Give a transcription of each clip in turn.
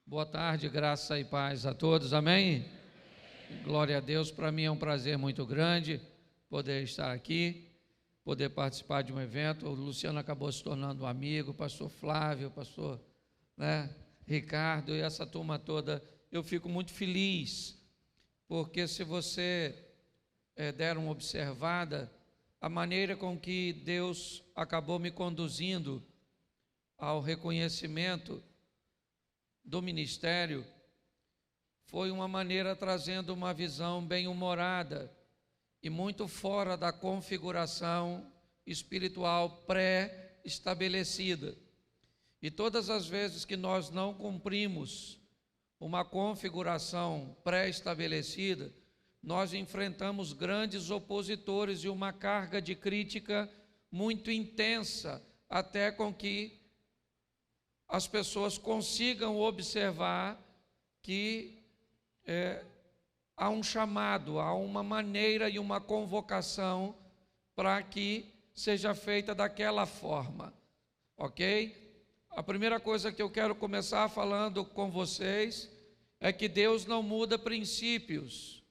Boa tarde, graça e paz a todos, amém? Glória a Deus, para mim é um prazer muito grande poder estar aqui, poder participar de um evento. O Luciano acabou se tornando um amigo, o pastor Flávio, o pastor Ricardo e essa turma toda. Eu fico muito feliz, porque se você der uma observada, a maneira com que Deus acabou me conduzindo ao reconhecimento do ministério foi uma maneira trazendo uma visão bem-humorada e muito fora da configuração espiritual pré-estabelecida. E todas as vezes que nós não cumprimos uma configuração pré-estabelecida, nós enfrentamos grandes opositores e uma carga de crítica muito intensa, até com que as pessoas consigam observar que há um chamado, há uma maneira e uma convocação para que seja feita daquela forma, ok? A primeira coisa que eu quero começar falando com vocês é que Deus não muda princípios,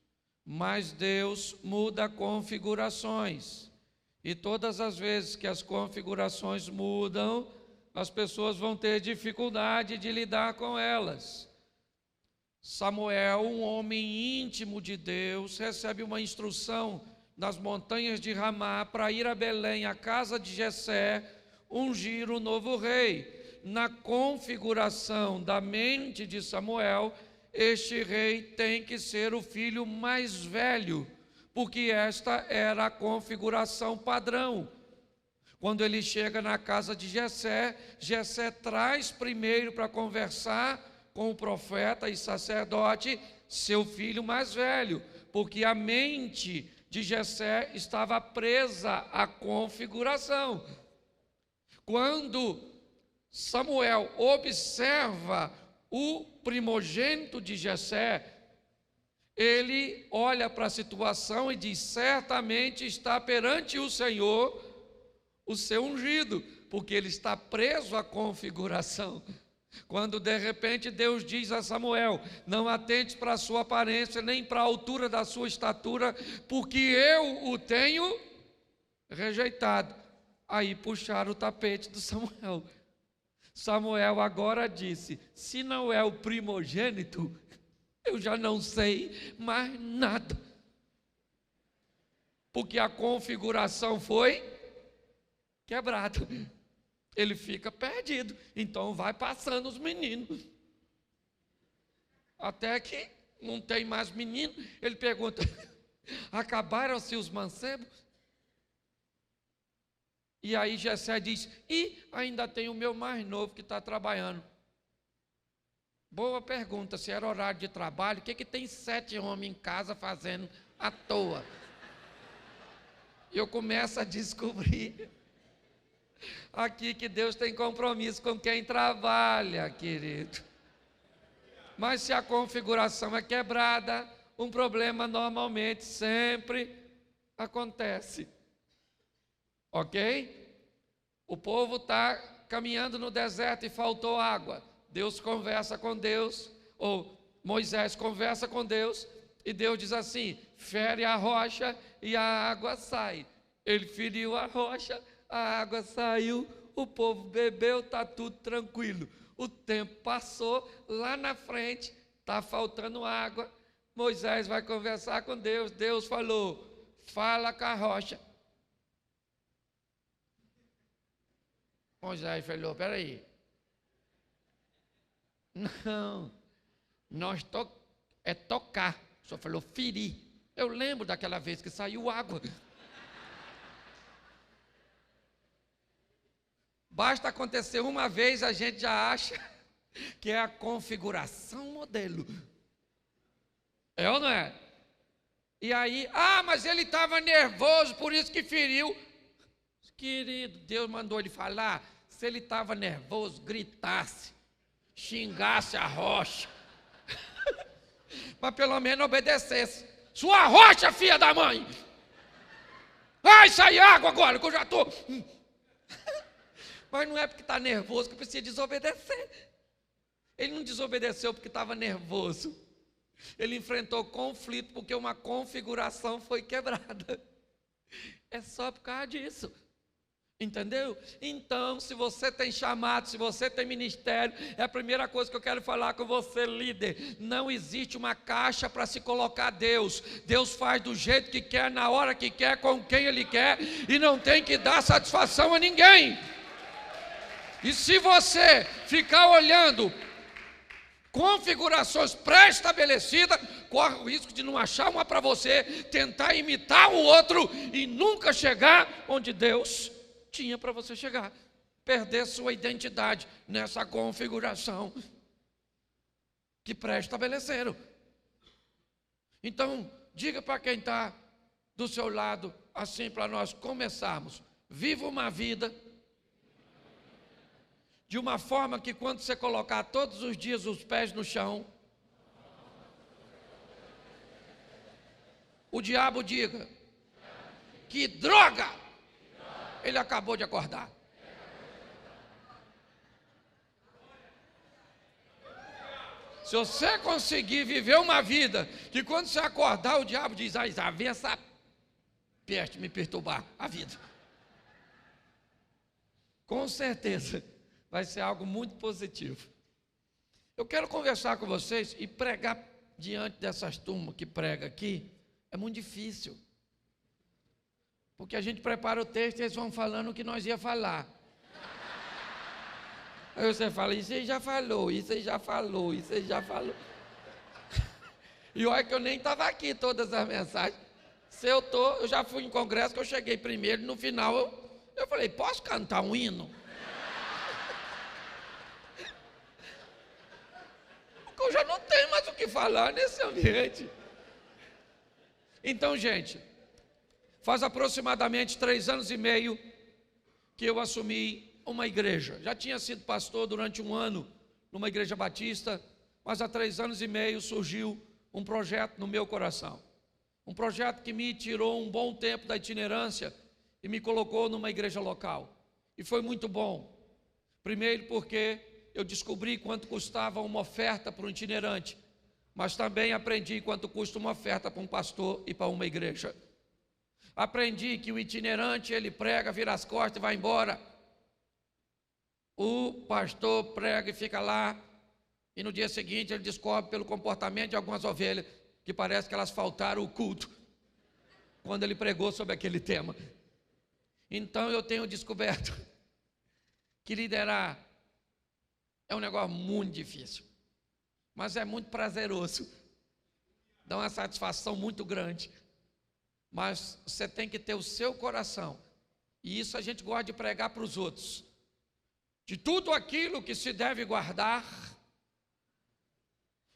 mas Deus muda configurações. E todas as vezes que as configurações mudam, as pessoas vão ter dificuldade de lidar com elas. Samuel, um homem íntimo de Deus, recebe uma instrução nas montanhas de Ramá para ir a Belém, à casa de Jessé, ungir o novo rei. Na configuração da mente de Samuel, este rei tem que ser o filho mais velho, porque esta era a configuração padrão. Quando ele chega na casa de Jessé, Jessé traz primeiro para conversar com o profeta e sacerdote seu filho mais velho, porque a mente de Jessé estava presa à configuração. Quando Samuel observa o primogênito de Jessé, ele olha para a situação e diz: certamente está perante o Senhor o seu ungido, porque ele está preso à configuração. Quando de repente Deus diz a Samuel: não atentes para a sua aparência, nem para a altura da sua estatura, porque eu o tenho rejeitado. Aí puxaram o tapete do Samuel. Samuel agora disse: se não é o primogênito, eu já não sei mais nada, porque a configuração foi quebrado. Ele fica perdido. Então vai passando os meninos, até que não tem mais menino. Ele pergunta: acabaram-se os mancebos? E aí Jessé diz: e ainda tem o meu mais novo que está trabalhando. Boa pergunta, se era horário de trabalho, o que tem 7 homens em casa fazendo à toa? Eu começo a descobrir aqui que Deus tem compromisso com quem trabalha, querido. Mas se a configuração é quebrada, um problema normalmente sempre acontece, ok? O povo está caminhando no deserto e faltou água. Deus conversa com Deus, ou Moisés conversa com Deus, e Deus diz assim: fere a rocha e a água sai. Ele feriu a rocha, a água saiu, o povo bebeu, está tudo tranquilo. O tempo passou, lá na frente está faltando água. Moisés vai conversar com Deus. Deus falou: fala com a rocha. Moisés falou: peraí, não, é tocar. O senhor falou ferir. Eu lembro daquela vez que saiu água. Basta acontecer uma vez, a gente já acha que é a configuração modelo. É ou não é? E aí, mas ele estava nervoso, por isso que feriu. Querido, Deus mandou ele falar. Se ele estava nervoso, gritasse, xingasse a rocha, mas pelo menos obedecesse. Sua rocha, filha da mãe! Vai sair água agora, que eu já estou... Mas não é porque está nervoso que precisa desobedecer. Ele não desobedeceu porque estava nervoso. Ele enfrentou conflito porque uma configuração foi quebrada. É só por causa disso. Entendeu? Então, se você tem chamado, se você tem ministério, é a primeira coisa que eu quero falar com você, líder. Não existe uma caixa para se colocar Deus. Deus faz do jeito que quer, na hora que quer, com quem Ele quer, e não tem que dar satisfação a ninguém. E se você ficar olhando configurações pré-estabelecidas, corre o risco de não achar uma para você, tentar imitar o outro e nunca chegar onde Deus tinha para você chegar. Perder sua identidade nessa configuração que pré-estabeleceram. Então, diga para quem está do seu lado, assim, para nós começarmos: viva uma vida de uma forma que, quando você colocar todos os dias os pés no chão, o diabo diga: que droga! Ele acabou de acordar. Se você conseguir viver uma vida que, quando você acordar, o diabo diz: vem essa peste me perturbar a vida, com certeza vai ser algo muito positivo. Eu quero conversar com vocês e pregar diante dessas turmas que prega aqui. É muito difícil, porque a gente prepara o texto e eles vão falando o que nós ia falar. Aí você fala: isso aí já falou, isso aí já falou, isso aí já falou. E olha que eu nem estava aqui todas as mensagens. Eu já fui em congresso que eu cheguei primeiro, no final eu falei: posso cantar um hino? Porque eu já não tenho mais o que falar nesse ambiente. Então, gente, faz aproximadamente 3 anos e meio que eu assumi uma igreja. Já tinha sido pastor durante 1 ano numa igreja batista, mas há 3 anos e meio surgiu um projeto no meu coração. Um projeto que me tirou um bom tempo da itinerância e me colocou numa igreja local. E foi muito bom. Primeiro porque eu descobri quanto custava uma oferta para um itinerante, mas também aprendi quanto custa uma oferta para um pastor e para uma igreja. Aprendi que o itinerante, ele prega, vira as costas e vai embora. O pastor prega e fica lá, e no dia seguinte ele descobre pelo comportamento de algumas ovelhas que parece que elas faltaram o culto quando ele pregou sobre aquele tema. Então eu tenho descoberto que liderar é um negócio muito difícil, mas é muito prazeroso, dá uma satisfação muito grande. Mas você tem que ter o seu coração, e isso a gente gosta de pregar para os outros: de tudo aquilo que se deve guardar,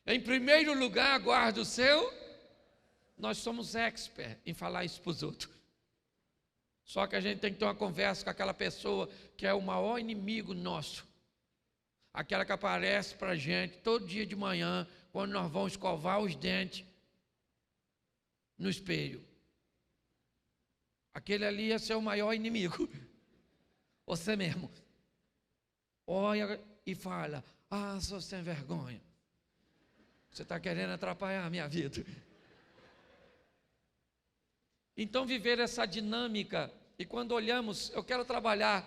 em primeiro lugar guarda o seu. Nós somos expert em falar isso para os outros, só que a gente tem que ter uma conversa com aquela pessoa que é o maior inimigo nosso, aquela que aparece para a gente todo dia de manhã, quando nós vamos escovar os dentes no espelho. Aquele ali é seu maior inimigo, você mesmo. Olha e fala: sou sem vergonha, você está querendo atrapalhar a minha vida. Então, viver essa dinâmica, e quando olhamos, eu quero trabalhar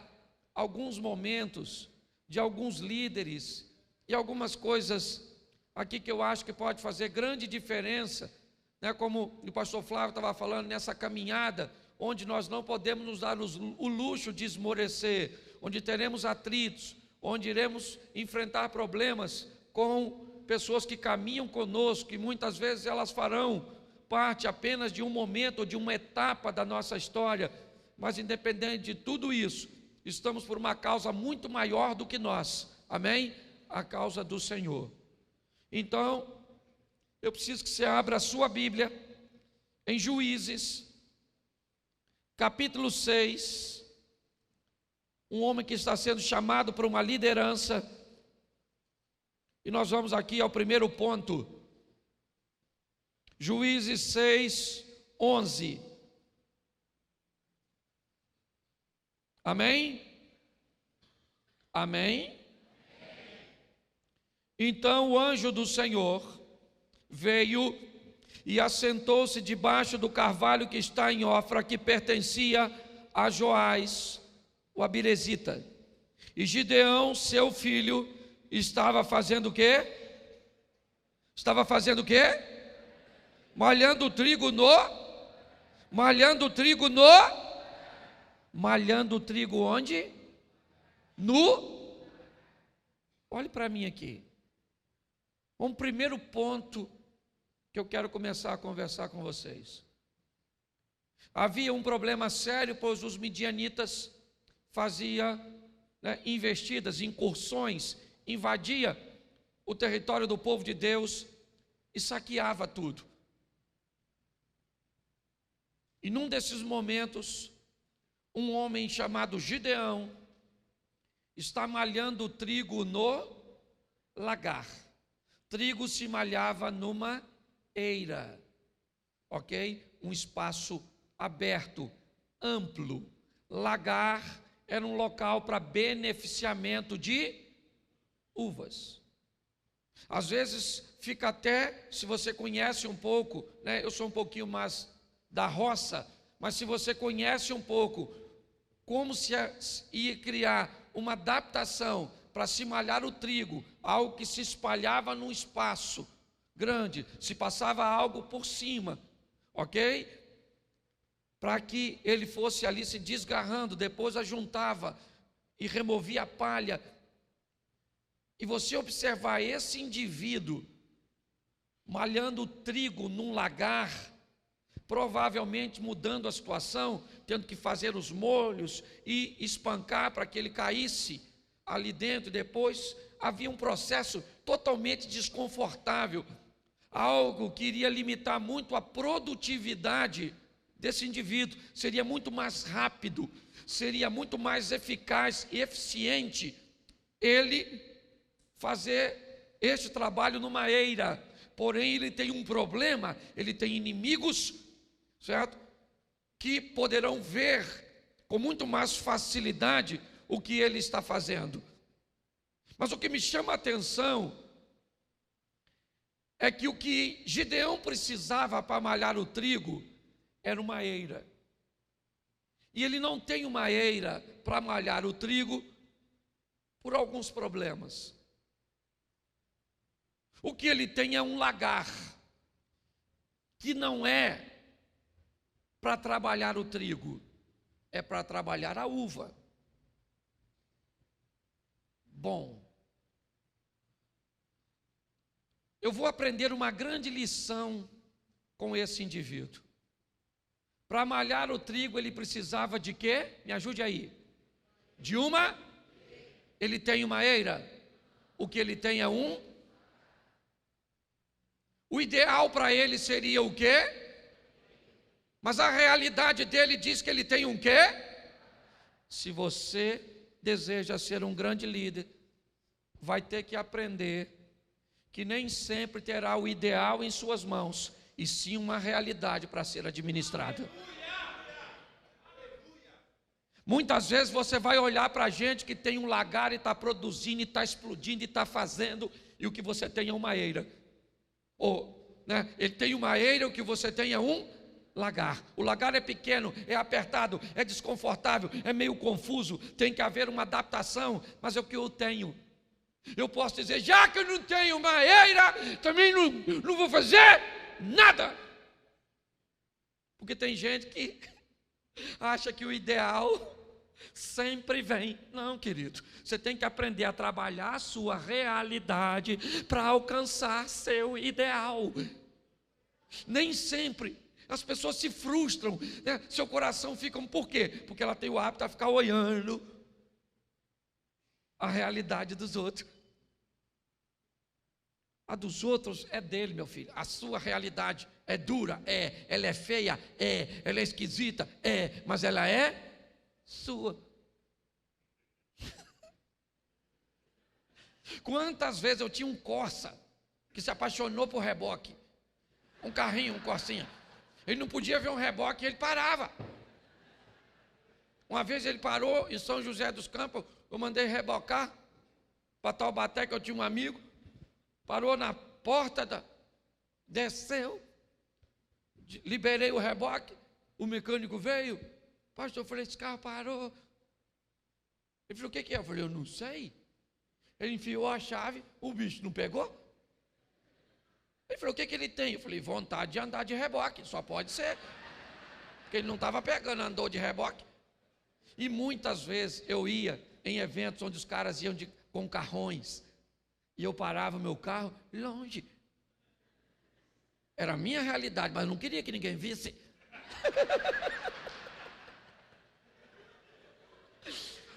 alguns momentos de alguns líderes e algumas coisas aqui que eu acho que pode fazer grande diferença, né? Como o pastor Flávio estava falando, nessa caminhada, onde nós não podemos nos dar o luxo de esmorecer, onde teremos atritos, onde iremos enfrentar problemas com pessoas que caminham conosco, e muitas vezes elas farão parte apenas de um momento ou de uma etapa da nossa história, mas independente de tudo isso, estamos por uma causa muito maior do que nós, amém? A causa do Senhor. Então, eu preciso que você abra a sua Bíblia em Juízes, capítulo 6, um homem que está sendo chamado para uma liderança, e nós vamos aqui ao primeiro ponto, Juízes 6, 11. Amém? Amém? Então o anjo do Senhor veio e assentou-se debaixo do carvalho que está em Ofra, que pertencia a Joás, o Abirezita. E Gideão, seu filho, estava fazendo o quê? Estava fazendo o quê? Malhando o trigo onde? Olhe para mim aqui. Um primeiro ponto que eu quero começar a conversar com vocês. Havia um problema sério, pois os midianitas faziam investidas, incursões, invadia o território do povo de Deus e saqueava tudo. E num desses momentos, um homem chamado Gideão está malhando o trigo no lagar. Trigo se malhava numa eira, ok? Um espaço aberto, amplo. Lagar era um local para beneficiamento de uvas. Às vezes fica até, se você conhece um pouco, eu sou um pouquinho mais da roça, mas se você conhece um pouco como se ia criar uma adaptação para se malhar o trigo, algo que se espalhava num espaço grande, se passava algo por cima, ok? Para que ele fosse ali se desgarrando, depois ajuntava e removia a palha. E você observar esse indivíduo malhando o trigo num lagar, provavelmente mudando a situação, tendo que fazer os molhos e espancar para que ele caísse ali dentro. Depois havia um processo totalmente desconfortável, algo que iria limitar muito a produtividade desse indivíduo. Seria muito mais rápido, seria muito mais eficaz e eficiente ele fazer este trabalho numa eira. Porém, ele tem um problema, ele tem inimigos, certo? Que poderão ver com muito mais facilidade o que ele está fazendo. Mas o que me chama a atenção é que o que Gideão precisava para malhar o trigo era uma eira. E ele não tem uma eira para malhar o trigo por alguns problemas. O que ele tem é um lagar, que não é para trabalhar o trigo, é para trabalhar a uva. Bom, eu vou aprender uma grande lição com esse indivíduo. Para malhar o trigo, ele precisava de quê? Me ajude aí. De uma? Ele tem uma eira. O que ele tem é um? O ideal para ele seria o quê? Mas a realidade dele diz que ele tem um quê? Se você deseja ser um grande líder, vai ter que aprender que nem sempre terá o ideal em suas mãos, e sim uma realidade para ser administrada. Muitas vezes você vai olhar para a gente que tem um lagar e está produzindo, e está explodindo, e está fazendo, e o que você tem é uma eira. Ele tem uma eira, o que você tem é um lagar. O lagar é pequeno, é apertado, é desconfortável, é meio confuso, tem que haver uma adaptação, mas é o que eu tenho. Eu posso dizer, já que eu não tenho uma eira, também não vou fazer nada. Porque tem gente que acha que o ideal sempre vem. Não, querido, você tem que aprender a trabalhar a sua realidade para alcançar seu ideal. Nem sempre as pessoas se frustram, seu coração fica, por quê? Porque ela tem o hábito de ficar olhando a realidade dos outros. A dos outros é dele, meu filho. A sua realidade é dura, ela é feia, ela é esquisita, mas ela é sua. Quantas vezes eu tinha um Corsa que se apaixonou por reboque, um carrinho, um Corsinha. Ele não podia ver um reboque e ele parava. Uma vez ele parou em São José dos Campos, eu mandei rebocar para Taubaté, que eu tinha um amigo. Parou na porta, desceu, liberei o reboque, o mecânico veio. Pastor, eu falei, esse carro parou. Ele falou, o que é? Eu falei, eu não sei. Ele enfiou a chave, o bicho não pegou. Ele falou, o que ele tem? Eu falei, vontade de andar de reboque, só pode ser. Porque ele não estava pegando, andou de reboque. E muitas vezes eu ia em eventos onde os caras iam com carrões, e eu parava meu carro longe. Era a minha realidade, mas eu não queria que ninguém visse.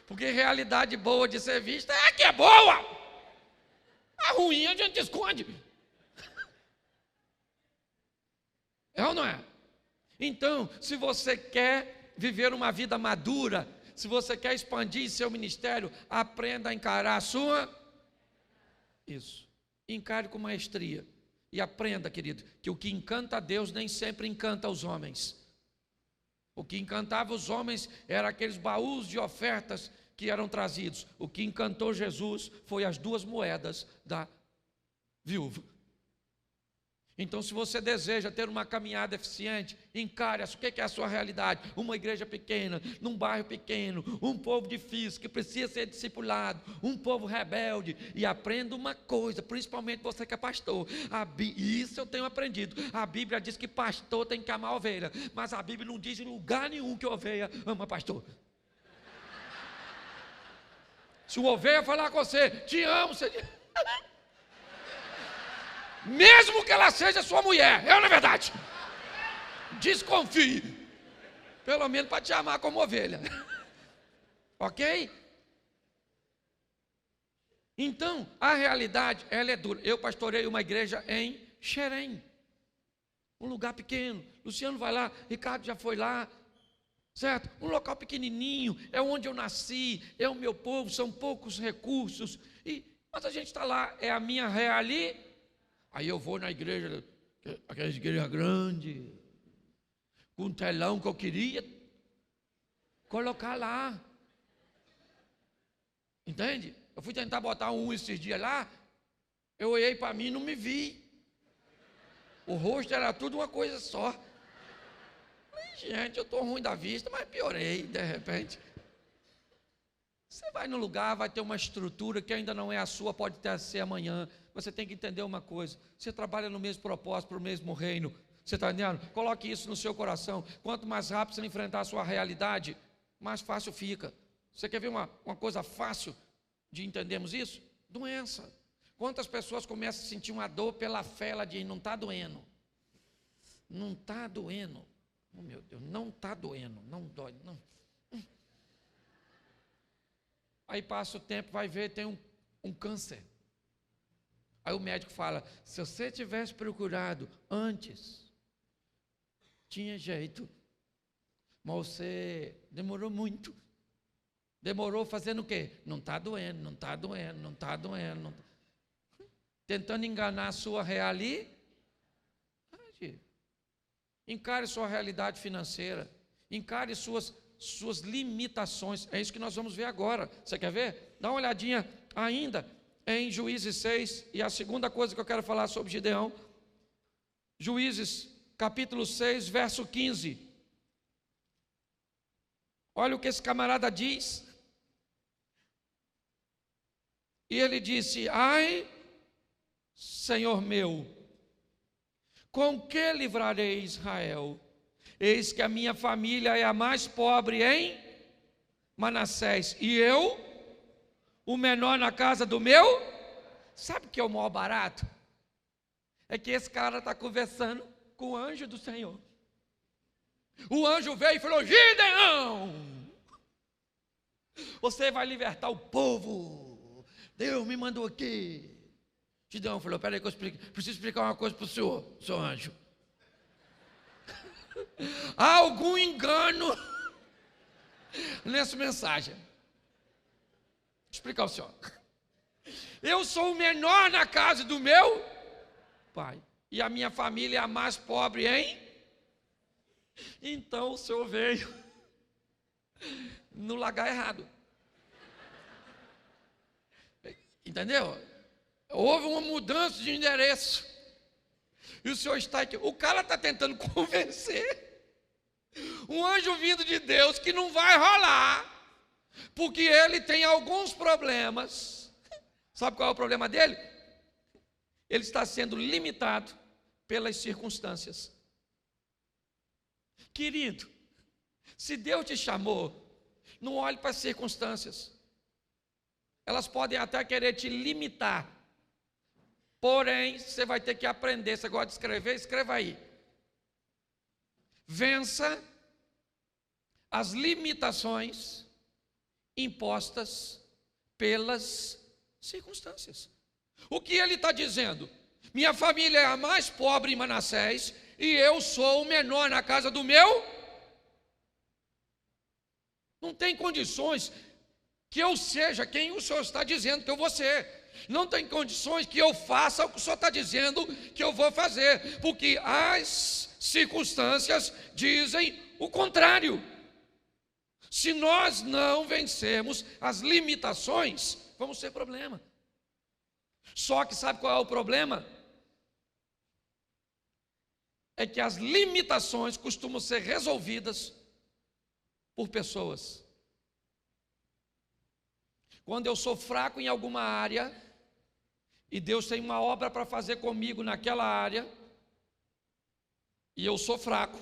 Porque realidade boa de ser vista é a que é boa. A ruim a gente esconde. É ou não é? Então, se você quer viver uma vida madura, se você quer expandir seu ministério, aprenda a encarar a sua. Isso. Encare com maestria. E aprenda, querido, que o que encanta a Deus nem sempre encanta os homens. O que encantava os homens eram aqueles baús de ofertas que eram trazidos. O que encantou Jesus foi as 2 moedas da viúva. Então, se você deseja ter uma caminhada eficiente, encare o que é a sua realidade. Uma igreja pequena, num bairro pequeno, um povo difícil, que precisa ser discipulado, um povo rebelde. E aprenda uma coisa, principalmente você que é pastor. Isso eu tenho aprendido. A Bíblia diz que pastor tem que amar a ovelha, mas a Bíblia não diz em lugar nenhum que a ovelha ama pastor. Se o ovelha falar com você, te amo, você diz... Mesmo que ela seja sua mulher, é ou não é verdade? Desconfie. Pelo menos para te amar como ovelha. Ok? Então, a realidade, ela é dura. Eu pastorei uma igreja em Xerém. Um lugar pequeno. Luciano vai lá, Ricardo já foi lá. Certo? Um local pequenininho, é onde eu nasci, é o meu povo, são poucos recursos. Mas a gente está lá, é a minha realidade. Aí eu vou na igreja, aquela igreja grande, com um telão que eu queria colocar lá. Entende? Eu fui tentar botar esses dias lá, eu olhei para mim e não me vi. O rosto era tudo uma coisa só. Falei, gente, eu estou ruim da vista, mas piorei de repente. Você vai no lugar, vai ter uma estrutura que ainda não é a sua, pode até ser amanhã. Você tem que entender uma coisa, você trabalha no mesmo propósito, para o mesmo reino. Você está entendendo? Coloque isso no seu coração. Quanto mais rápido você enfrentar a sua realidade, mais fácil fica. Você quer ver uma coisa fácil de entendermos isso? Doença. Quantas pessoas começam a sentir uma dor pela fé, ela diz, não está doendo. Não está doendo. Oh, meu Deus, não está doendo, não dói, não. Aí passa o tempo, vai ver, tem um câncer. Aí o médico fala, se você tivesse procurado antes, tinha jeito. Mas você demorou muito. Demorou fazendo o quê? Não está doendo, não está doendo, não está doendo. Não tá... Tentando enganar a sua realidade. Encare sua realidade financeira. Encare suas limitações. É isso que nós vamos ver agora. Você quer ver? Dá uma olhadinha ainda em Juízes 6. E a segunda coisa que eu quero falar sobre Gideão. Juízes, capítulo 6, verso 15. Olha o que esse camarada diz. E ele disse, ai, Senhor meu, com que livrarei Israel? Eis que a minha família é a mais pobre em Manassés, e eu, o menor na casa do meu. Sabe o que é o maior barato? É que esse cara está conversando com o anjo do Senhor. O anjo veio e falou, Gideão, você vai libertar o povo. Deus me mandou aqui. Gideão falou, peraí que eu preciso explicar uma coisa para o senhor, seu anjo. Há algum engano nessa mensagem. Vou explicar ao senhor. Eu sou o menor na casa do meu pai, e a minha família é a mais pobre, hein? Então o senhor veio no lugar errado. Entendeu? Houve uma mudança de endereço. E o senhor está aqui. O cara está tentando convencer um anjo vindo de Deus que não vai rolar, porque ele tem alguns problemas. Sabe qual é o problema dele? Ele está sendo limitado pelas circunstâncias. Querido, se Deus te chamou, não olhe para as circunstâncias. Elas podem até querer te limitar. Porém, você vai ter que aprender. Você gosta de escrever? Escreva aí. Vença as limitações impostas pelas circunstâncias. O que ele está dizendo? Minha família é a mais pobre em Manassés e eu sou o menor na casa do meu. Não tem condições que eu seja quem o senhor está dizendo que eu vou ser. Não tem condições que eu faça o que o senhor está dizendo que eu vou fazer, porque as circunstâncias dizem o contrário. Se nós não vencermos as limitações, vamos ter problema. Só que sabe qual é o problema? É que as limitações costumam ser resolvidas por pessoas. Quando eu sou fraco em alguma área, e Deus tem uma obra para fazer comigo naquela área, e eu sou fraco,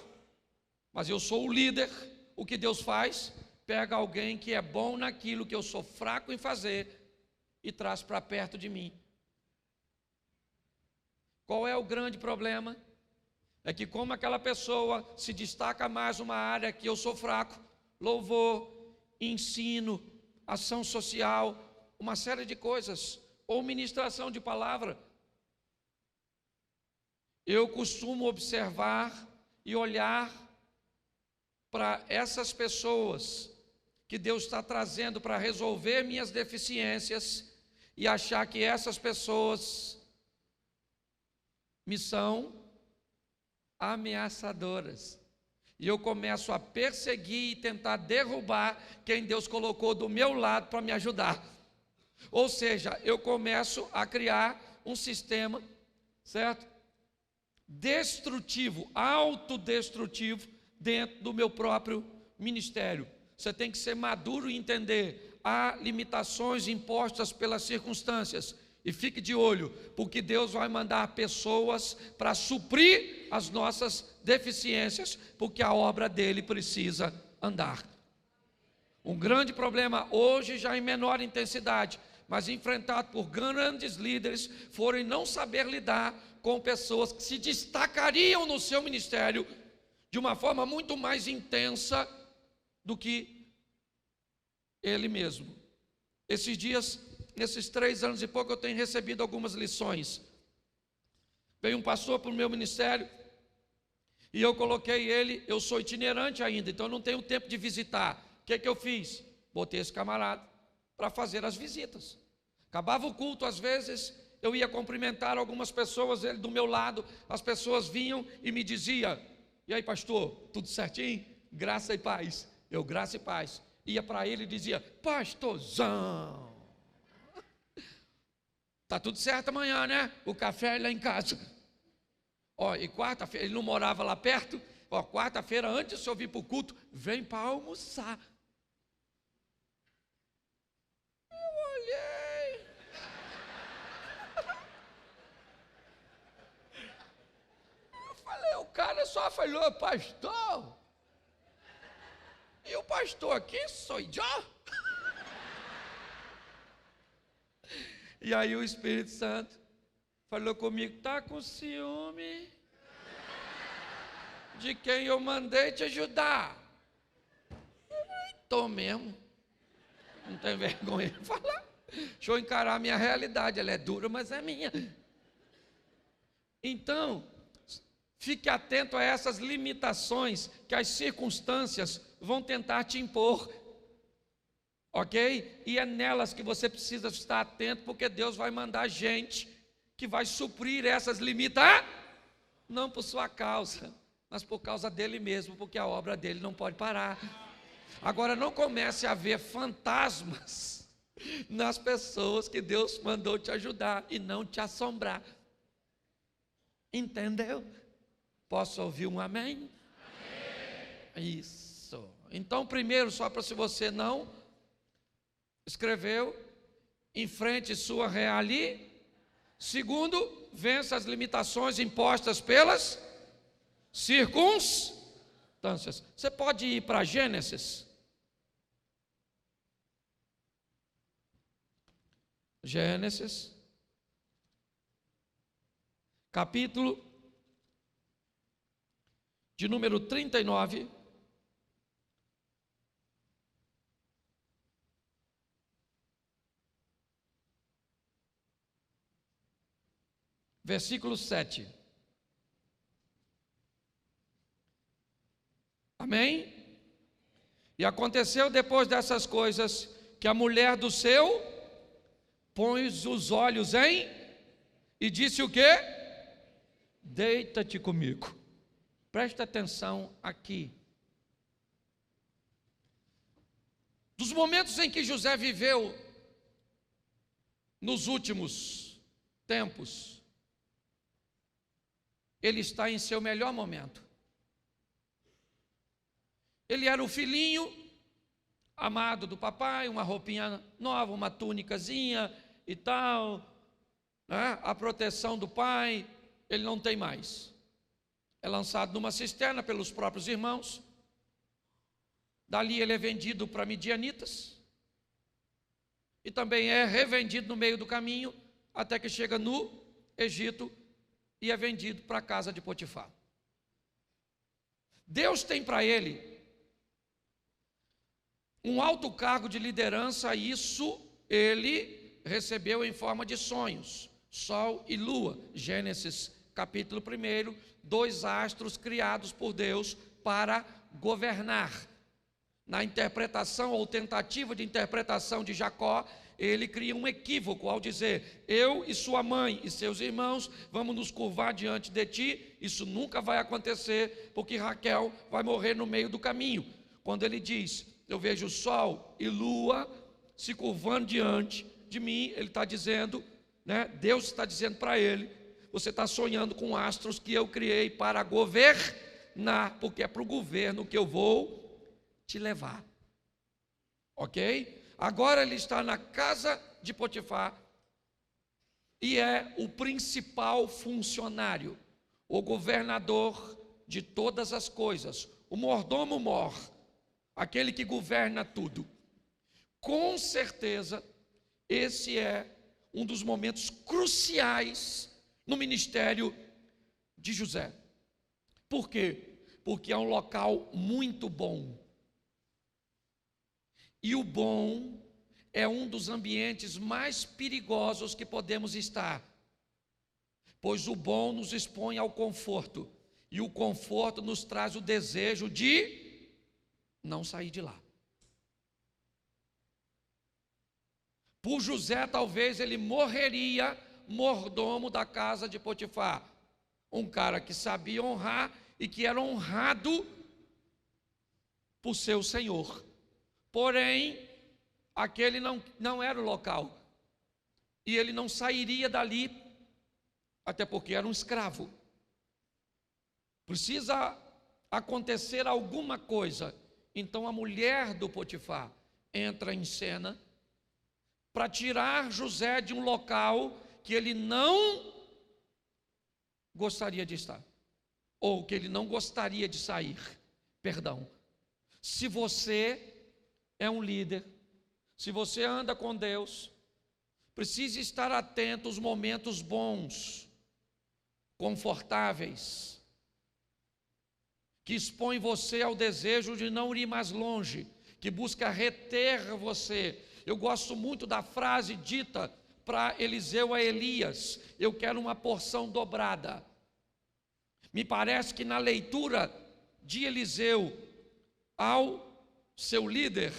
mas eu sou o líder, o que Deus faz? Pega alguém que é bom naquilo que eu sou fraco em fazer, e traz para perto de mim. Qual é o grande problema? É que como aquela pessoa se destaca mais numa área que eu sou fraco, louvor, ensino, ação social, uma série de coisas, ou ministração de palavra, eu costumo observar e olhar para essas pessoas que Deus está trazendo para resolver minhas deficiências e achar que essas pessoas me são ameaçadoras. E eu começo a perseguir e tentar derrubar quem Deus colocou do meu lado para me ajudar. Ou seja, eu começo a criar um sistema, certo? Destrutivo, autodestrutivo dentro do meu próprio ministério. Você tem que ser maduro e entender, há limitações impostas pelas circunstâncias. E fique de olho, porque Deus vai mandar pessoas para suprir as nossas deficiências, porque a obra dele precisa andar. Um grande problema hoje, já em menor intensidade, mas enfrentado por grandes líderes, foram não saber lidar com pessoas que se destacariam no seu ministério de uma forma muito mais intensa do que ele mesmo. Esses dias, nesses 3 anos e pouco, eu tenho recebido algumas lições. Veio um pastor para o meu ministério e eu coloquei ele, eu sou itinerante ainda, então eu não tenho tempo de visitar. O que eu fiz? Botei esse camarada para fazer as visitas. Acabava o culto, às vezes, eu ia cumprimentar algumas pessoas, ele do meu lado, as pessoas vinham e me diziam, e aí pastor, tudo certinho? Graça e paz. Eu, graça e paz. Ia para ele e dizia, pastorzão, tá tudo certo amanhã, né? O café é lá em casa. Ó, e quarta-feira, ele não morava lá perto, ó, quarta-feira, antes de eu vir para o culto, vem para almoçar. Eu olhei. Eu falei, o cara só falou, pastor. E o pastor aqui sou eu. E aí o Espírito Santo falou comigo, está com ciúme de quem eu mandei te ajudar? Estou mesmo. Não tem vergonha de falar. Deixa eu encarar a minha realidade, ela é dura, mas é minha. Então, fique atento a essas limitações que as circunstâncias vão tentar te impor. Ok? E é nelas que você precisa estar atento, porque Deus vai mandar gente que vai suprir essas limitações, não por sua causa, mas por causa dele mesmo, porque a obra dele não pode parar. Agora, não comece a ver fantasmas nas pessoas que Deus mandou te ajudar e não te assombrar. Entendeu? Posso ouvir um amém? Amém. Isso. Então, primeiro, só para se você não escreveu, enfrente sua realidade. Segundo, vença as limitações impostas pelas circunstâncias. Você pode ir para Gênesis. Gênesis, capítulo de número 39. Versículo 7. Amém? E aconteceu depois dessas coisas que a mulher do seu pôs os olhos em e disse o quê? Deita-te comigo. Presta atenção aqui. Dos momentos em que José viveu nos últimos tempos, ele está em seu melhor momento. Ele era o filhinho amado do papai, uma roupinha nova, uma túnicazinha e tal, né? A proteção do pai, ele não tem mais. É lançado numa cisterna pelos próprios irmãos. Dali ele é vendido para midianitas e também é revendido no meio do caminho até que chega no Egito e é vendido para a casa de Potifar. Deus tem para ele um alto cargo de liderança, isso ele recebeu em forma de sonhos, sol e lua. Gênesis capítulo 1, 2 astros criados por Deus para governar. Na interpretação ou tentativa de interpretação de Jacó, ele cria um equívoco ao dizer: eu e sua mãe e seus irmãos vamos nos curvar diante de ti. Isso nunca vai acontecer, porque Raquel vai morrer no meio do caminho. Quando ele diz: eu vejo sol e lua se curvando diante de mim, ele está dizendo, né? Deus está dizendo para ele: você está sonhando com astros que eu criei para governar, porque é para o governo que eu vou te levar. Ok? Agora ele está na casa de Potifar e é o principal funcionário, o governador de todas as coisas, o mordomo mor, aquele que governa tudo. Com certeza, esse é um dos momentos cruciais no ministério de José. Por quê? Porque é um local muito bom. E o bom é um dos ambientes mais perigosos que podemos estar, pois o bom nos expõe ao conforto, e o conforto nos traz o desejo de não sair de lá. Por José, talvez ele morreria mordomo da casa de Potifar, um cara que sabia honrar e que era honrado por seu senhor. Porém, aquele não era o local, e ele não sairia dali, até porque era um escravo. Precisa acontecer alguma coisa. Então a mulher do Potifar entra em cena para tirar José de um local que ele não gostaria de estar, ou que ele não gostaria de sair. Perdão. Se você é um líder, se você anda com Deus, precisa estar atento aos momentos bons, confortáveis, que expõem você ao desejo de não ir mais longe, que busca reter você. Eu gosto muito da frase dita para Eliseu a Elias: eu quero uma porção dobrada. Me parece que na leitura de Eliseu ao seu líder,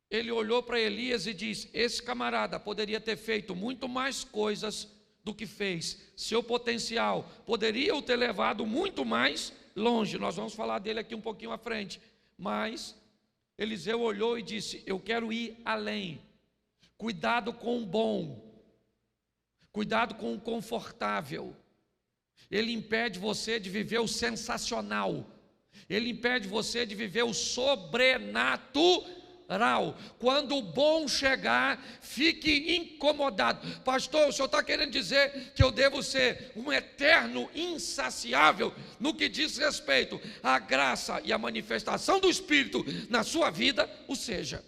ele olhou para Elias e disse: esse camarada poderia ter feito muito mais coisas do que fez, seu potencial poderia o ter levado muito mais longe. Nós vamos falar dele aqui um pouquinho à frente, mas Eliseu olhou e disse: eu quero ir além. Cuidado com o bom, cuidado com o confortável. Ele impede você de viver o sensacional, ele impede você de viver o sobrenatural. Quando o bom chegar, fique incomodado. Pastor, o senhor está querendo dizer que eu devo ser um eterno insaciável no que diz respeito à graça e à manifestação do Espírito na sua vida? O seja.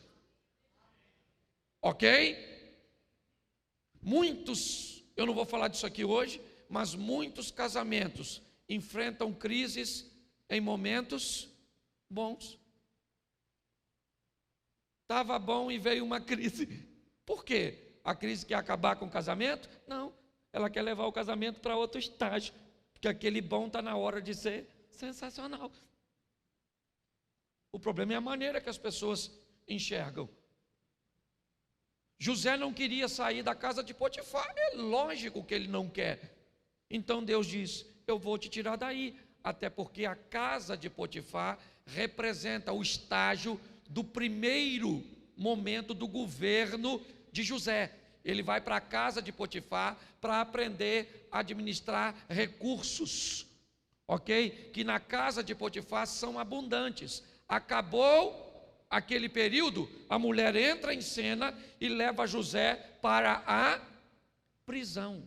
Ok? Muitos, eu não vou falar disso aqui hoje, mas muitos casamentos enfrentam crises em momentos bons. Estava bom e veio uma crise. Por quê? A crise quer acabar com o casamento? Não, ela quer levar o casamento para outro estágio, porque aquele bom está na hora de ser sensacional. O problema é a maneira que as pessoas enxergam. José não queria sair da casa de Potifar, é lógico que ele não quer. Então Deus diz: eu vou te tirar daí, até porque a casa de Potifar representa o estágio do primeiro momento do governo de José. Ele vai para a casa de Potifar para aprender a administrar recursos, ok? Que na casa de Potifar são abundantes. Acabou aquele período, a mulher entra em cena e leva José para a prisão.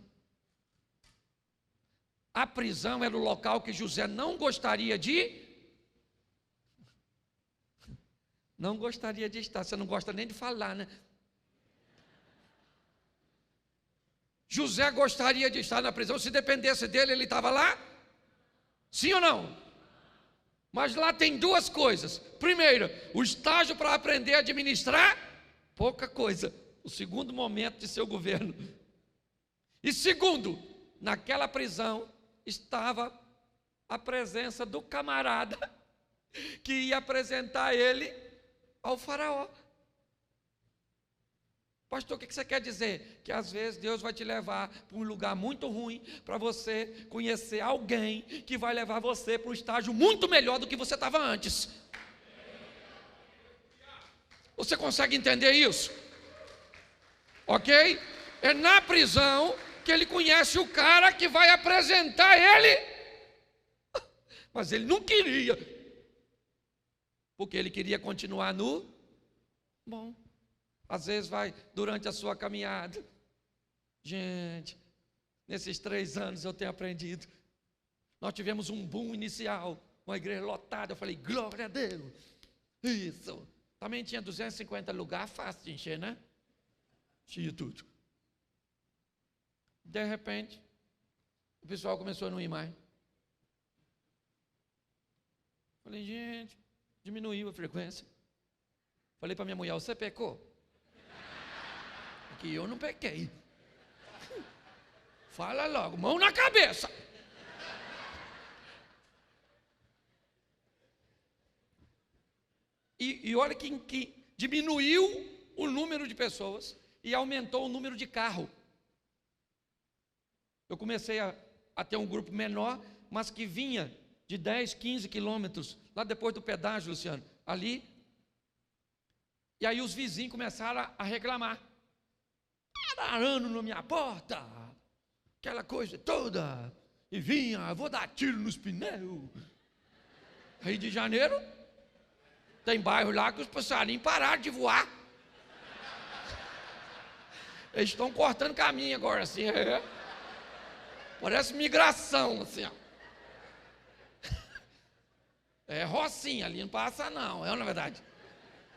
A prisão era o local que José não gostaria de estar. Você não gosta nem de falar, né? José gostaria de estar na prisão. Se dependesse dele, ele estava lá? Sim ou não? Mas lá tem duas coisas. Primeiro, o estágio para aprender a administrar, pouca coisa. O segundo momento de seu governo. E segundo, naquela prisão estava a presença do camarada que ia apresentar ele ao faraó. Pastor, o que você quer dizer? Que às vezes Deus vai te levar para um lugar muito ruim, para você conhecer alguém que vai levar você para um estágio muito melhor do que você estava antes. Você consegue entender isso? Ok? É na prisão que ele conhece o cara que vai apresentar ele. Mas ele não queria, porque ele queria continuar no bom. Às vezes vai durante a sua caminhada. Gente, nesses 3 anos eu tenho aprendido. Nós tivemos um boom inicial, uma igreja lotada. Eu falei, glória a Deus. Isso. Também tinha 250 lugares, fácil de encher, né? Tinha tudo. De repente, o pessoal começou a não ir mais. Falei, gente, diminuiu a frequência. Falei para minha mulher, você pecou? Que eu não pequei. Fala logo, mão na cabeça. E olha que diminuiu o número de pessoas e aumentou o número de carro. Eu comecei a ter um grupo menor, mas que vinha de 10, 15 quilômetros, lá depois do pedágio, Luciano, ali. E aí os vizinhos começaram a reclamar. Arando na minha porta, aquela coisa toda, e vinha, vou dar tiro nos pneus. Rio de Janeiro, tem bairro lá que os passarinhos pararam de voar. Eles estão cortando caminho agora, assim, parece migração, assim, ó. É rocinha, ali não passa não, na verdade,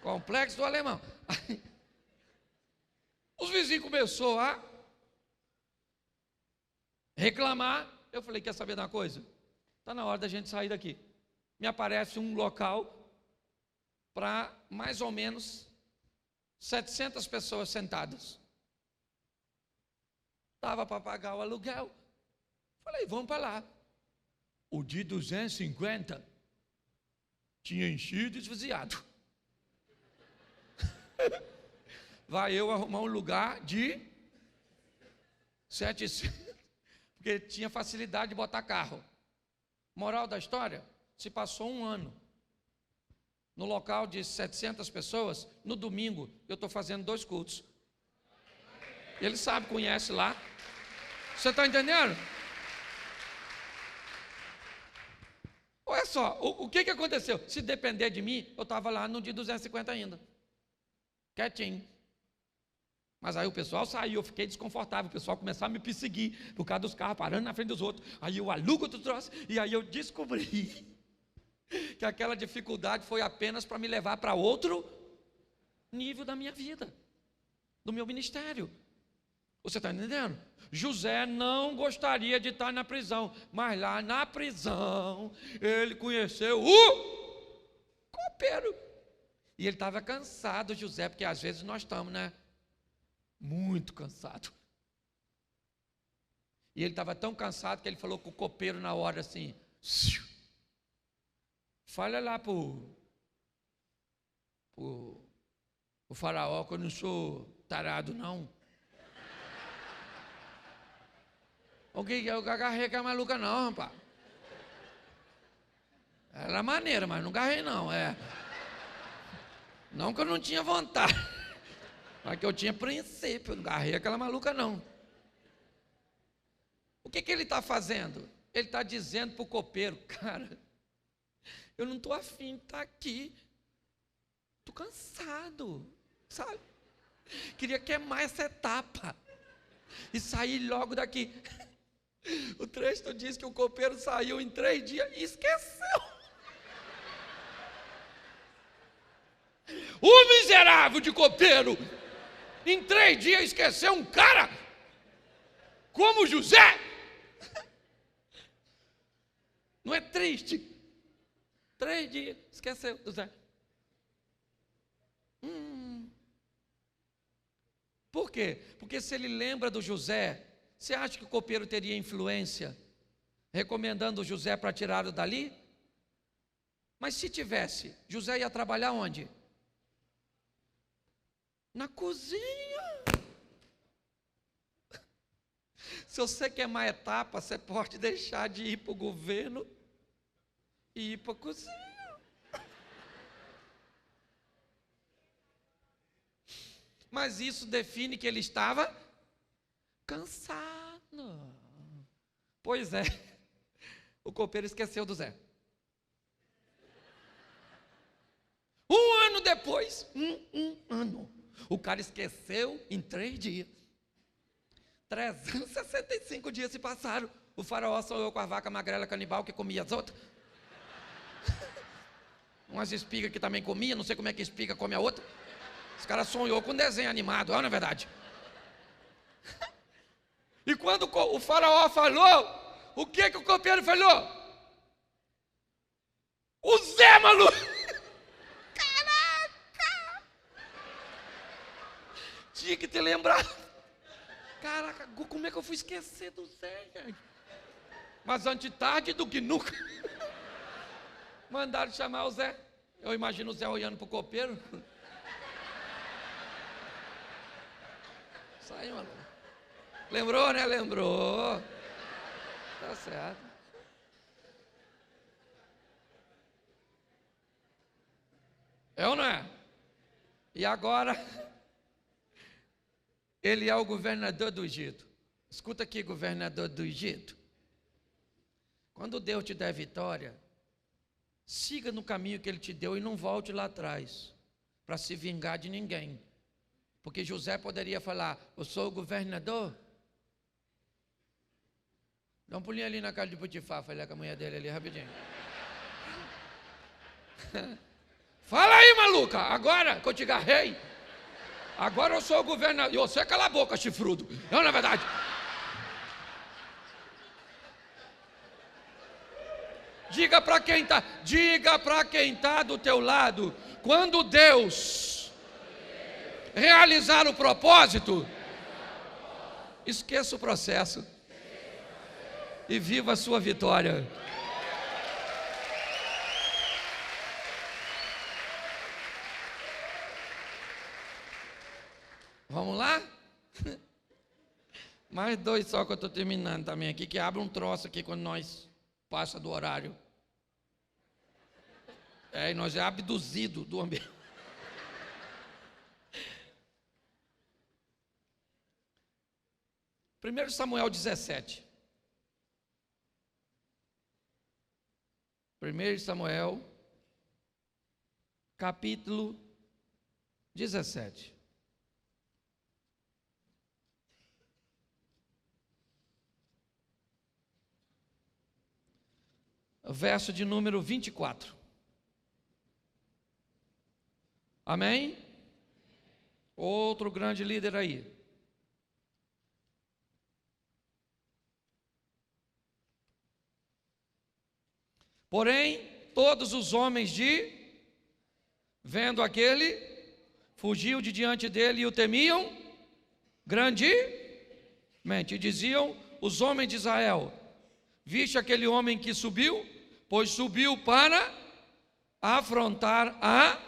complexo do alemão. Os vizinhos começaram a reclamar. Eu falei, quer saber de uma coisa? Está na hora da gente sair daqui. Me aparece um local para mais ou menos 700 pessoas sentadas. Estava para pagar o aluguel. Falei, vamos para lá. O de 250 tinha enchido e esvaziado. Vai eu arrumar um lugar de 700, porque tinha facilidade de botar carro. Moral da história, se passou 1 ano. No local de 700 pessoas, no domingo, eu estou fazendo 2 cultos. Ele sabe, conhece lá. Você está entendendo? Olha só, o que aconteceu? Se depender de mim, eu estava lá no dia 250 ainda. Quietinho. Mas aí o pessoal saiu, eu fiquei desconfortável, o pessoal começou a me perseguir, por causa dos carros parando na frente dos outros. Aí eu alugo outro troço, e aí eu descobri que aquela dificuldade foi apenas para me levar para outro nível da minha vida, do meu ministério. Você está entendendo? José não gostaria de estar na prisão, mas lá na prisão ele conheceu o copeiro. E ele estava cansado, José, porque às vezes nós estamos, né? Muito cansado. E ele estava tão cansado que ele falou com o copeiro na hora assim: fala lá para o faraó que eu não sou tarado, não. Eu agarrei aquela maluca não, rapaz. Era maneira, mas não agarrei não, Não que eu não tinha vontade, mas que eu tinha princípio, não agarrei aquela maluca não. O que ele está fazendo? Ele está dizendo para o copeiro: cara, eu não estou afim de estar aqui, estou cansado, sabe? Queria queimar essa etapa e sair logo daqui. O texto diz que o copeiro saiu em 3 dias e esqueceu. O miserável de copeiro, em 3 dias esqueceu um cara como José. Não é triste? 3 dias, esqueceu José. Por quê? Porque se ele lembra do José, você acha que o copeiro teria influência recomendando o José para tirá-lo dali? Mas se tivesse, José ia trabalhar onde? Na cozinha. Se você queimar etapa, você pode deixar de ir para o governo e ir para a cozinha. Mas isso define que ele estava cansado. Pois é, o copeiro esqueceu do Zé. 1 ano depois, um ano, o cara esqueceu em 3 dias. 365 dias se passaram. O faraó sonhou com a vaca magrela canibal que comia as outras. Umas espigas que também comia, não sei como é que espiga come a outra. Os caras sonhou com um desenho animado, não é verdade? E quando o faraó falou, o que o copeiro falou? O Zé, maluco! Caraca! Tinha que te lembrar. Caraca, como é que eu fui esquecer do Zé, gente? Mas antes tarde do que nunca. Mandaram chamar o Zé. Eu imagino o Zé olhando para o copeiro. Saiu, maluco. Lembrou, né? Lembrou. Tá certo. É ou não é? E agora, ele é o governador do Egito. Escuta aqui, governador do Egito. Quando Deus te der vitória, siga no caminho que Ele te deu e não volte lá atrás, para se vingar de ninguém. Porque José poderia falar: eu sou o governador. Dá um pulinho ali na casa de Potifar, falei com a mulher dele ali rapidinho. Fala aí, maluca, agora que eu te agarrei. Agora eu sou o governador. E você cala a boca, chifrudo. Não, na verdade. Diga para quem está do teu lado, quando Deus realizar o propósito, esqueça o processo e viva a sua vitória. Vamos lá? Mais 2 só que eu estou terminando também aqui, que abre um troço aqui quando nós passa do horário. E nós é abduzido do ambiente. 1 Samuel 17. 1 Samuel, capítulo 17. Verso de número 24. Amém? Outro grande líder aí. Porém, todos os homens vendo aquele, fugiam de diante dele e o temiam grandemente. E diziam os homens de Israel: viste aquele homem que subiu? Pois subiu para afrontar a...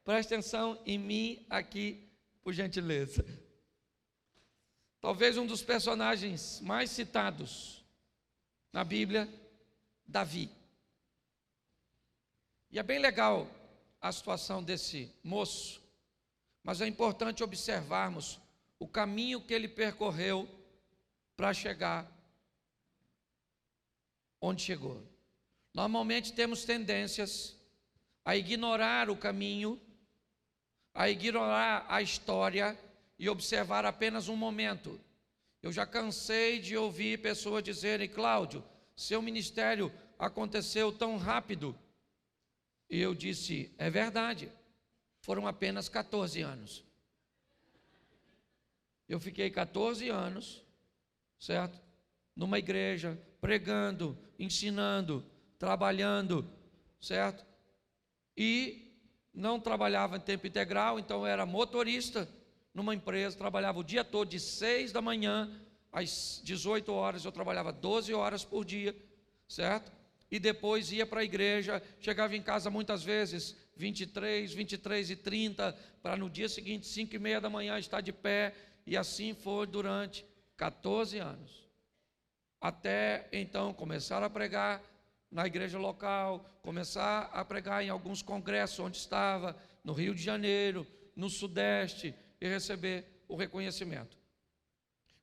Presta atenção em mim aqui, por gentileza. Talvez um dos personagens mais citados na Bíblia, Davi. E é bem legal a situação desse moço, mas é importante observarmos o caminho que ele percorreu para chegar onde chegou. Normalmente temos tendências a ignorar o caminho, a ignorar a história e observar apenas um momento. Eu já cansei de ouvir pessoas dizerem: Cláudio, seu ministério aconteceu tão rápido. E eu disse: é verdade, foram apenas 14 anos. Eu fiquei 14 anos, certo? Numa igreja, pregando, ensinando, trabalhando, certo? E não trabalhava em tempo integral, então eu era motorista numa empresa, trabalhava o dia todo, de 6 da manhã às 18 horas, eu trabalhava 12 horas por dia, certo? E depois ia para a igreja, chegava em casa muitas vezes 23h30, para no dia seguinte, 5h30 da manhã, estar de pé, e assim foi durante 14 anos. Até então começar a pregar na igreja local, começar a pregar em alguns congressos onde estava, no Rio de Janeiro, no Sudeste, e receber o reconhecimento.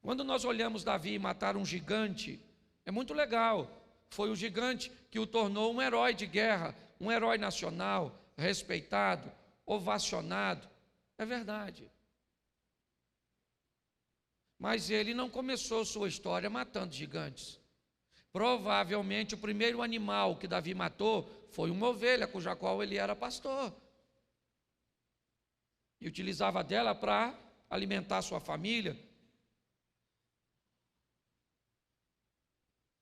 Quando nós olhamos Davi matar um gigante, é muito legal. Foi o gigante que o tornou um herói de guerra, um herói nacional, respeitado, ovacionado. É verdade. Mas ele não começou sua história matando gigantes. Provavelmente o primeiro animal que Davi matou foi uma ovelha, cuja qual ele era pastor. E utilizava dela para alimentar sua família.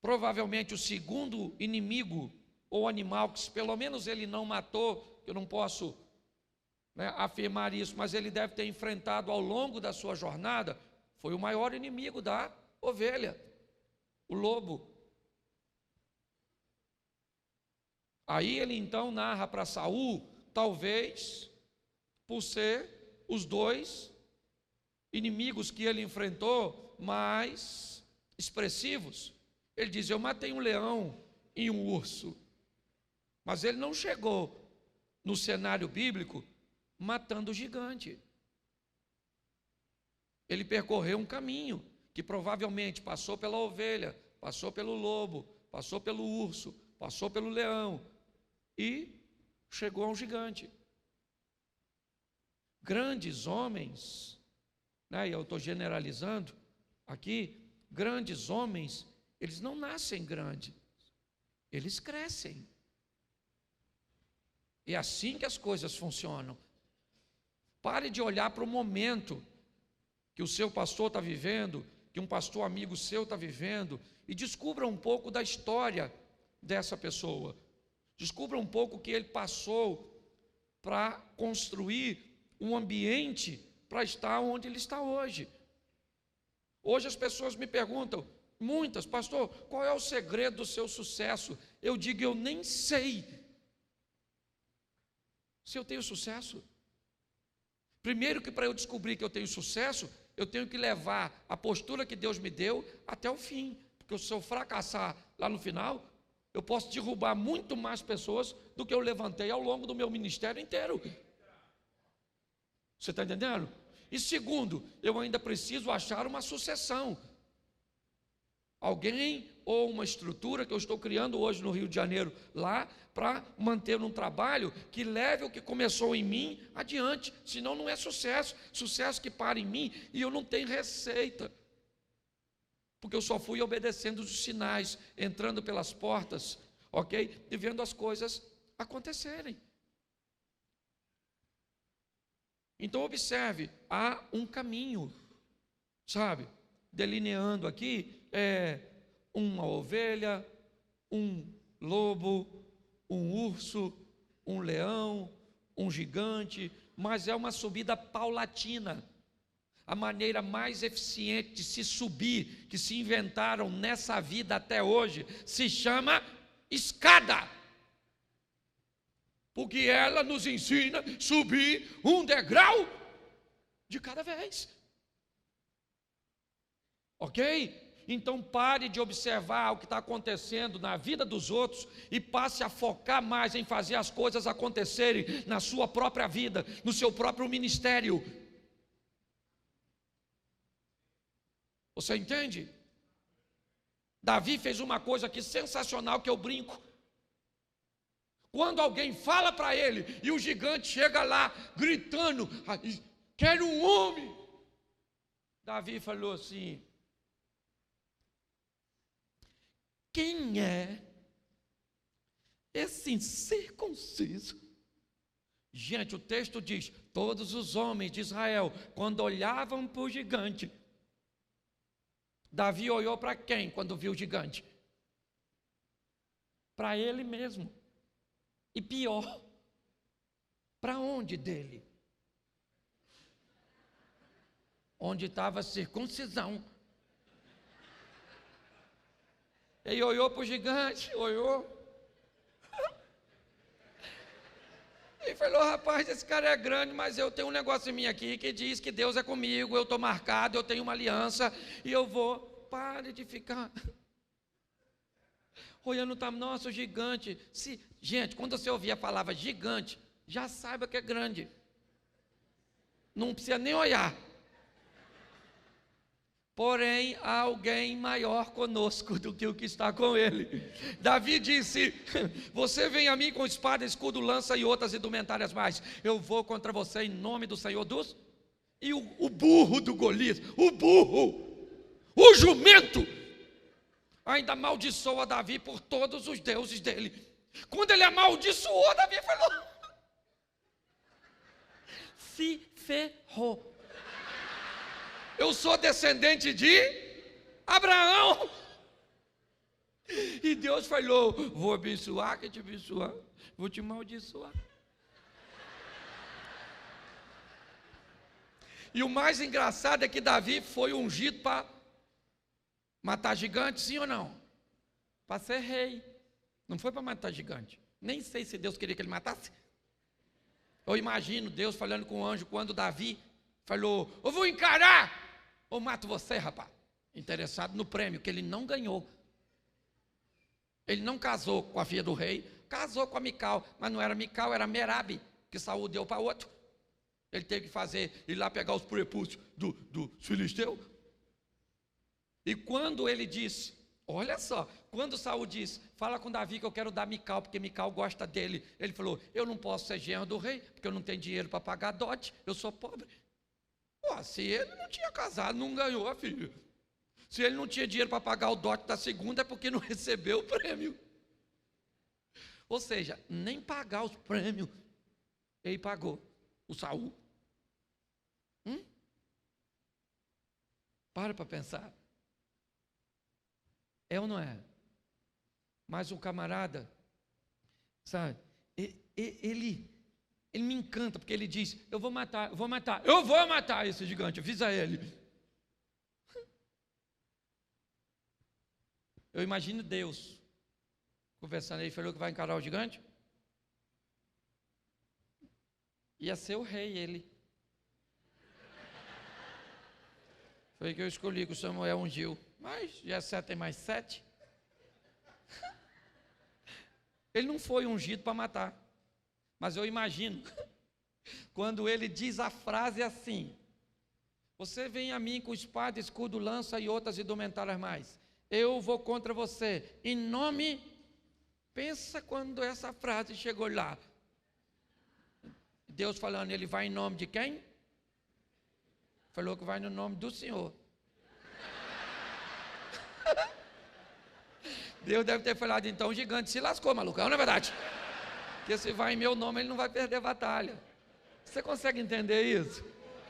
Provavelmente o segundo inimigo ou animal que pelo menos ele não matou, eu não posso afirmar isso, mas ele deve ter enfrentado ao longo da sua jornada, foi o maior inimigo da ovelha, o lobo. Aí ele então narra para Saul, talvez por ser os dois inimigos que ele enfrentou mais expressivos. Ele diz: eu matei um leão e um urso. Mas ele não chegou no cenário bíblico matando o gigante. Ele percorreu um caminho que provavelmente passou pela ovelha, passou pelo lobo, passou pelo urso, passou pelo leão e chegou ao gigante. Grandes homens, e eu estou generalizando aqui, grandes homens, eles não nascem grandes, eles crescem. É assim que as coisas funcionam. Pare de olhar para o momento que o seu pastor está vivendo, que um pastor amigo seu está vivendo, e descubra um pouco da história dessa pessoa. Descubra um pouco o que ele passou para construir um ambiente para estar onde ele está hoje. Hoje as pessoas me perguntam, muitas: pastor, qual é o segredo do seu sucesso? Eu digo: eu nem sei se eu tenho sucesso. Primeiro, que para eu descobrir que eu tenho sucesso, eu tenho que levar a postura que Deus me deu até o fim, porque se eu fracassar lá no final, eu posso derrubar muito mais pessoas do que eu levantei ao longo do meu ministério inteiro. Você está entendendo? E segundo, eu ainda preciso achar uma sucessão. Alguém ou uma estrutura que eu estou criando hoje no Rio de Janeiro, lá, para manter um trabalho que leve o que começou em mim adiante, senão não é sucesso. Sucesso que para em mim e eu não tenho receita, porque eu só fui obedecendo os sinais, entrando pelas portas, ok? E vendo as coisas acontecerem. Então observe, há um caminho, sabe? Delineando aqui, uma ovelha, um lobo, um urso, um leão, um gigante, mas é uma subida paulatina. A maneira mais eficiente de se subir, que se inventaram nessa vida até hoje, se chama escada. Porque ela nos ensina a subir um degrau de cada vez. Ok? Então pare de observar o que está acontecendo na vida dos outros e passe a focar mais em fazer as coisas acontecerem na sua própria vida, no seu próprio ministério. Você entende? Davi fez uma coisa aqui sensacional que eu brinco. Quando alguém fala para ele e o gigante chega lá gritando, quero um homem. Davi falou assim: quem é esse incircunciso? Gente, o texto diz: todos os homens de Israel, quando olhavam para o gigante, Davi olhou para quem quando viu o gigante? Para ele mesmo. E pior, para onde dele? Onde estava a circuncisão. Ele olhou para o gigante, olhou. E falou: rapaz, esse cara é grande, mas eu tenho um negócio em mim aqui que diz que Deus é comigo, eu estou marcado, eu tenho uma aliança, e eu vou. Pare de ficar olhando, tá, nossa, o gigante. Gente, quando você ouvir a palavra gigante, já saiba que é grande. Não precisa nem olhar. Porém, há alguém maior conosco do que o que está com ele. Davi disse: você vem a mim com espada, escudo, lança e outras indumentárias mais. Eu vou contra você em nome do Senhor dos... E o burro do Golias, o jumento, ainda amaldiçoa Davi por todos os deuses dele. Quando ele amaldiçoou, Davi falou: se ferrou. Eu sou descendente de Abraão. E Deus falou: vou abençoar, que te abençoar, vou te amaldiçoar. E o mais engraçado é que Davi foi ungido para matar gigante, sim ou não? Para ser rei. Não foi para matar gigante. Nem sei se Deus queria que ele matasse. Eu imagino Deus falando com o anjo quando Davi falou: eu vou encarar, ou mato você, rapaz. Interessado no prêmio, que ele não ganhou. Ele não casou com a filha do rei, casou com a Mical, mas não era Mical, era Merabe, que Saul deu para outro. Ele teve que ir lá pegar os prepúcios do filisteu. E quando ele disse, olha só, quando Saul disse: fala com Davi que eu quero dar Mical, porque Mical gosta dele. Ele falou: eu não posso ser genro do rei, porque eu não tenho dinheiro para pagar dote, eu sou pobre. Se ele não tinha casado, não ganhou a filha. Se ele não tinha dinheiro para pagar o dote da segunda, é porque não recebeu o prêmio. Ou seja, nem pagar os prêmios ele pagou, o Saul. Para pensar. É ou não é? Mas o camarada, sabe, ele me encanta, porque ele diz: eu vou matar esse gigante, avisa ele. Eu imagino Deus conversando, ele falou que vai encarar o gigante. Ia ser o rei ele. Foi que eu escolhi, que o Samuel ungiu. Mas Jessé tem mais 7. Ele não foi ungido para matar. Mas eu imagino, quando ele diz a frase assim: você vem a mim com espada, escudo, lança e outras indumentárias mais. eu vou contra você, em nome, pensa quando essa frase chegou lá, Deus falando, ele vai em nome de quem? Falou que vai no nome do Senhor. Deus deve ter falado, então o gigante se lascou, malucão, não é verdade? Porque se vai em meu nome, ele não vai perder batalha. Você consegue entender isso?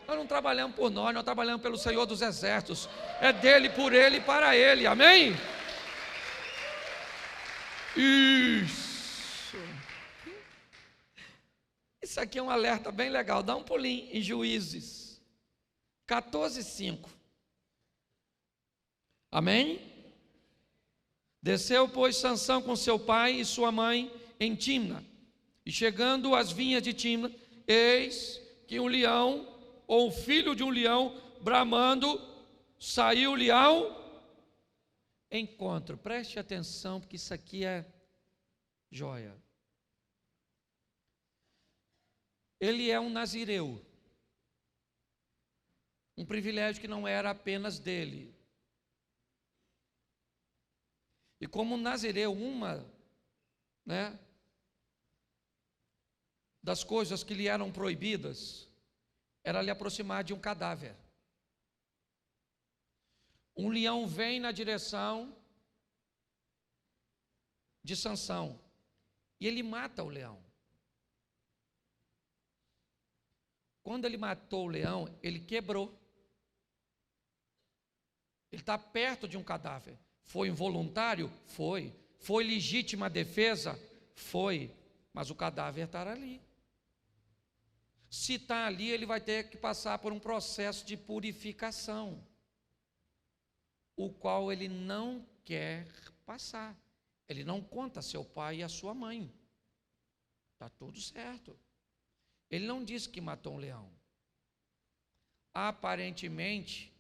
Nós não trabalhamos por nós trabalhamos pelo Senhor dos Exércitos. É dele, por ele e para ele, amém? Isso aqui é um alerta bem legal, dá um pulinho em Juízes 14:5. Amém? Desceu, pois, Sansão com seu pai e sua mãe em Timna, e chegando às vinhas de Timna, eis que um leão, ou filho de um leão, bramando, saiu-lhe ao encontro. Preste atenção, porque isso aqui é joia. Ele é um nazireu, um privilégio que não era apenas dele. E como nazireu, uma das coisas que lhe eram proibidas era lhe aproximar de um cadáver. Um leão vem na direção de Sansão e ele mata o leão. Quando ele matou o leão, ele quebrou. Ele está perto de um cadáver. Foi involuntário? Foi. Foi legítima defesa? Foi. Mas o cadáver está ali. Se está ali, ele vai ter que passar por um processo de purificação, o qual ele não quer passar. Ele não conta a seu pai e a sua mãe. Está tudo certo. Ele não disse que matou um leão. Aparentemente,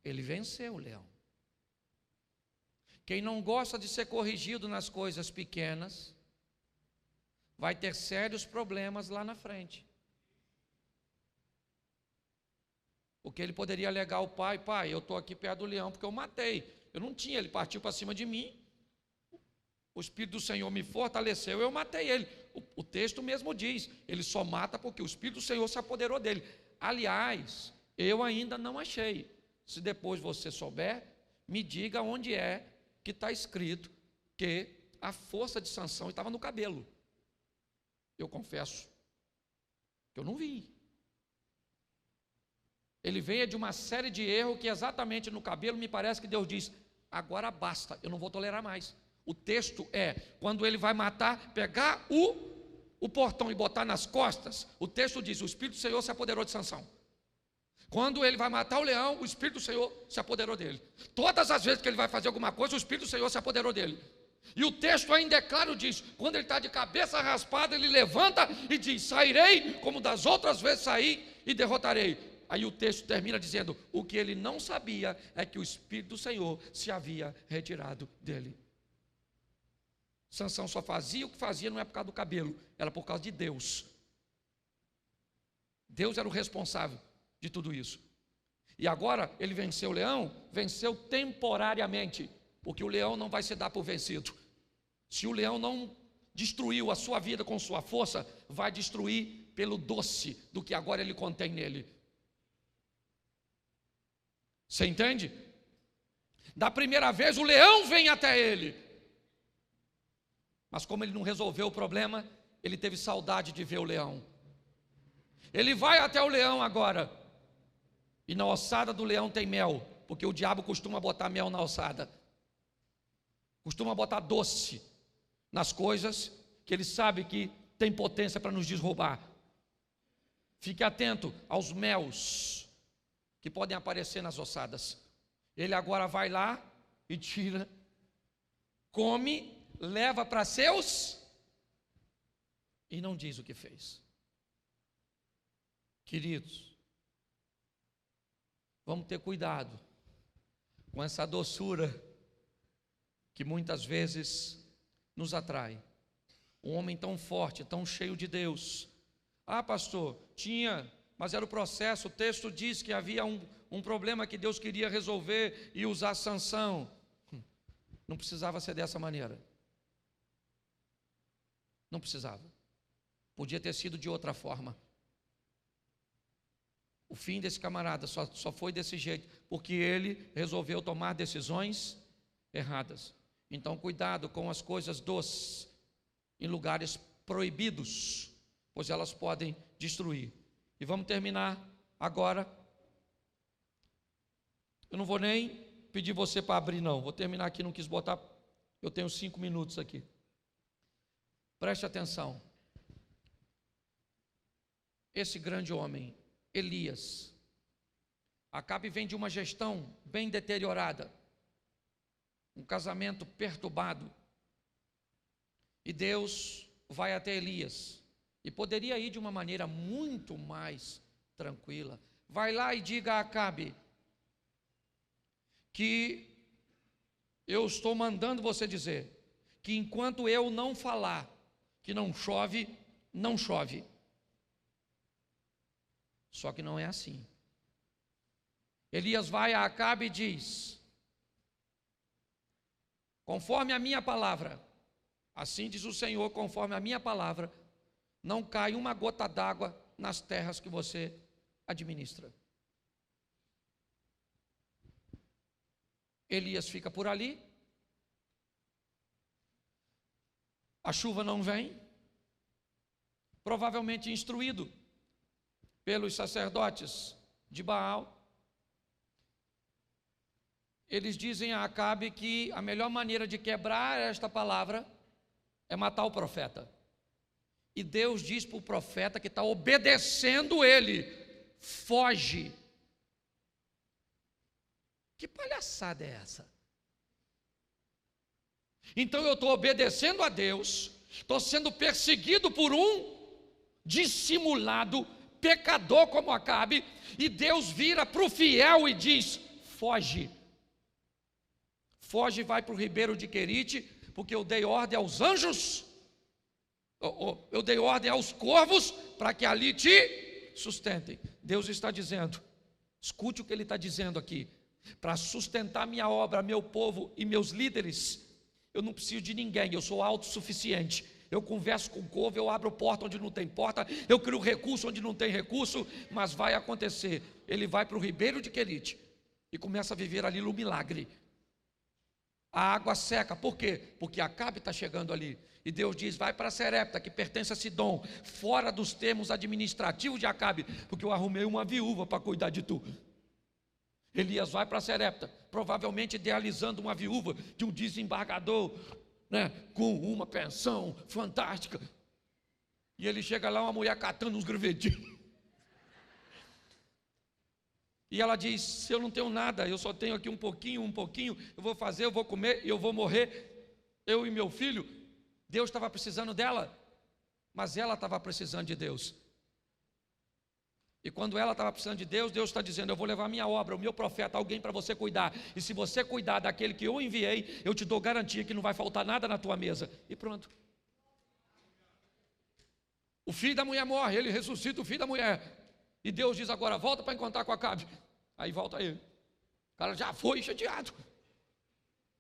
ele venceu o leão. Quem não gosta de ser corrigido nas coisas pequenas, vai ter sérios problemas lá na frente. Porque ele poderia alegar ao pai, eu estou aqui perto do leão porque eu matei. Eu não tinha, ele partiu para cima de mim, o Espírito do Senhor me fortaleceu, eu matei ele. O texto mesmo diz, ele só mata porque o Espírito do Senhor se apoderou dele. Aliás, eu ainda não achei. Se depois você souber, me diga onde é que está escrito que a força de Sansão estava no cabelo. Eu confesso que eu não vi. Ele veio de uma série de erros que exatamente no cabelo me parece que Deus diz, agora basta, eu não vou tolerar mais. O texto é, quando ele vai matar, pegar o portão e botar nas costas, o texto diz, o Espírito do Senhor se apoderou de Sansão. Quando ele vai matar o leão, o Espírito do Senhor se apoderou dele. Todas as vezes que ele vai fazer alguma coisa, o Espírito do Senhor se apoderou dele. E o texto ainda é claro, diz, quando ele está de cabeça raspada, ele levanta e diz, sairei como das outras vezes saí e derrotarei. Aí o texto termina dizendo, o que ele não sabia é que o Espírito do Senhor se havia retirado dele. Sansão só fazia o que fazia, não é por causa do cabelo, era por causa de Deus. Deus era o responsável de tudo isso. E agora ele venceu o leão, venceu temporariamente, porque o leão não vai se dar por vencido. Se o leão não destruiu a sua vida com sua força, vai destruir pelo doce do que agora ele contém nele. Você entende? Da primeira vez o leão vem até ele, mas como ele não resolveu o problema, ele teve saudade de ver o leão. Ele vai até o leão agora, e na ossada do leão tem mel, porque o diabo costuma botar mel na ossada, costuma botar doce nas coisas que ele sabe que tem potência para nos desroubar. Fique atento aos mels que podem aparecer nas ossadas. Ele agora vai lá e tira, come, leva para seus e não diz o que fez. Queridos, vamos ter cuidado com essa doçura que muitas vezes nos atrai. Um homem tão forte, tão cheio de Deus. Ah, pastor, tinha, mas era o processo. O texto diz que havia um problema que Deus queria resolver e usar Sansão. Não precisava ser dessa maneira. Não precisava. Podia ter sido de outra forma. O fim desse camarada só foi desse jeito, porque ele resolveu tomar decisões erradas. Então, cuidado com as coisas doces em lugares proibidos, pois elas podem destruir. E vamos terminar agora. Eu não vou nem pedir você para abrir, não. Vou terminar aqui, não quis botar. Eu tenho 5 minutos aqui. Preste atenção. Esse grande homem, Elias, Acabe vem de uma gestão bem deteriorada, um casamento perturbado, e Deus vai até Elias, e poderia ir de uma maneira muito mais tranquila. Vai lá e diga a Acabe que eu estou mandando você dizer que enquanto eu não falar que não chove, não chove. Só que não é assim. Elias vai a Acabe e diz: conforme a minha palavra, assim diz o Senhor, conforme a minha palavra, não cai uma gota d'água nas terras que você administra. Elias fica por ali, a chuva não vem, provavelmente instruído pelos sacerdotes de Baal. Eles dizem a Acabe que a melhor maneira de quebrar esta palavra é matar o profeta. E Deus diz para o profeta que está obedecendo ele: foge. Que palhaçada é essa? Então eu estou obedecendo a Deus, estou sendo perseguido por um dissimulado pecador como Acabe, e Deus vira para o fiel e diz: foge. Foge e vai para o ribeiro de Querite, porque eu dei ordem aos anjos, eu dei ordem aos corvos para que ali te sustentem. Deus está dizendo, escute o que Ele está dizendo aqui: para sustentar minha obra, meu povo e meus líderes, eu não preciso de ninguém, eu sou autossuficiente. Eu converso com o corvo, eu abro porta onde não tem porta, eu crio recurso onde não tem recurso, mas vai acontecer. Ele vai para o ribeiro de Querite e começa a viver ali no milagre. A água seca, por quê? Porque Acabe está chegando ali, e Deus diz: vai para Serepta, que pertence a Sidom, fora dos termos administrativos de Acabe, porque eu arrumei uma viúva para cuidar de tu. Elias vai para Serepta, provavelmente idealizando uma viúva de um desembargador, né, com uma pensão fantástica, e ele chega lá, uma mulher catando uns gravetinhos, e ela diz: eu não tenho nada, eu só tenho aqui um pouquinho, eu vou fazer, eu vou comer, eu vou morrer, eu e meu filho. Deus estava precisando dela, mas ela estava precisando de Deus. E quando ela estava precisando de Deus, Deus está dizendo: eu vou levar minha obra, o meu profeta, alguém para você cuidar, e se você cuidar daquele que eu enviei, eu te dou garantia que não vai faltar nada na tua mesa. E pronto. O filho da mulher morre, ele ressuscita o filho da mulher, e Deus diz agora: volta para encontrar com Acabe. Aí volta ele, o cara já foi chateado,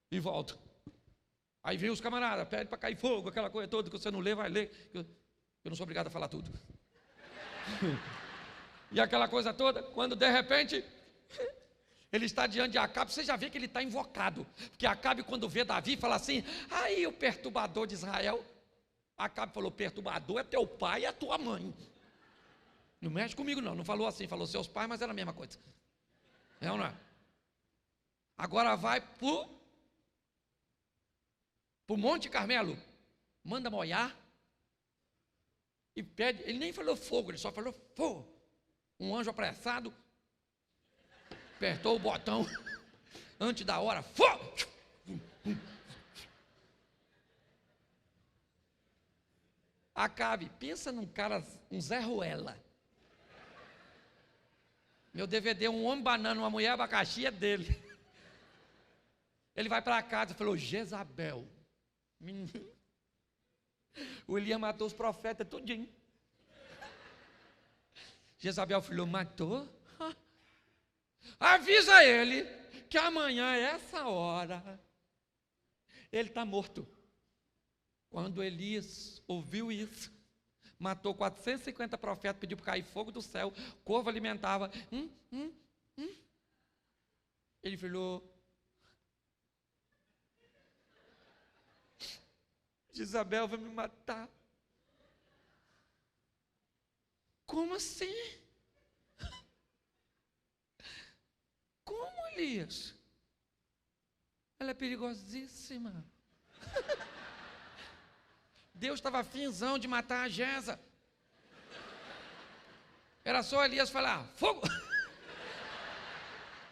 e volta. Aí vem os camaradas, pede para cair fogo, aquela coisa toda que você não lê, vai ler, eu não sou obrigado a falar tudo. E aquela coisa toda, quando de repente ele está diante de Acabe, você já vê que ele está invocado, porque Acabe, quando vê Davi, fala assim: aí o perturbador de Israel. Acabe falou: perturbador é teu pai e a tua mãe. Não mexe comigo não, não falou assim, falou seus pais, mas era a mesma coisa. É ou não é? Agora vai para o Monte Carmelo, manda molhar e pede. Ele nem falou fogo, ele só falou fogo. Um anjo apressado apertou o botão antes da hora, fogo. Acabe, pensa num cara, um Zé Ruela. Meu DVD, um homem banana, uma mulher abacaxi, é dele. Ele vai para casa e falou: Jezabel, o Elias matou os profetas tudinho. Jezabel falou: matou? Avisa ele que amanhã, essa hora, Ele está morto. Quando Elias ouviu isso, matou 450 profetas, pediu para cair fogo do céu, corvo alimentava. Ele falou: Jezabel vai me matar. Como assim? Como, Elias? Ela é perigosíssima. Deus estava afinzão de matar a Jeza. Era só Elias falar: fogo!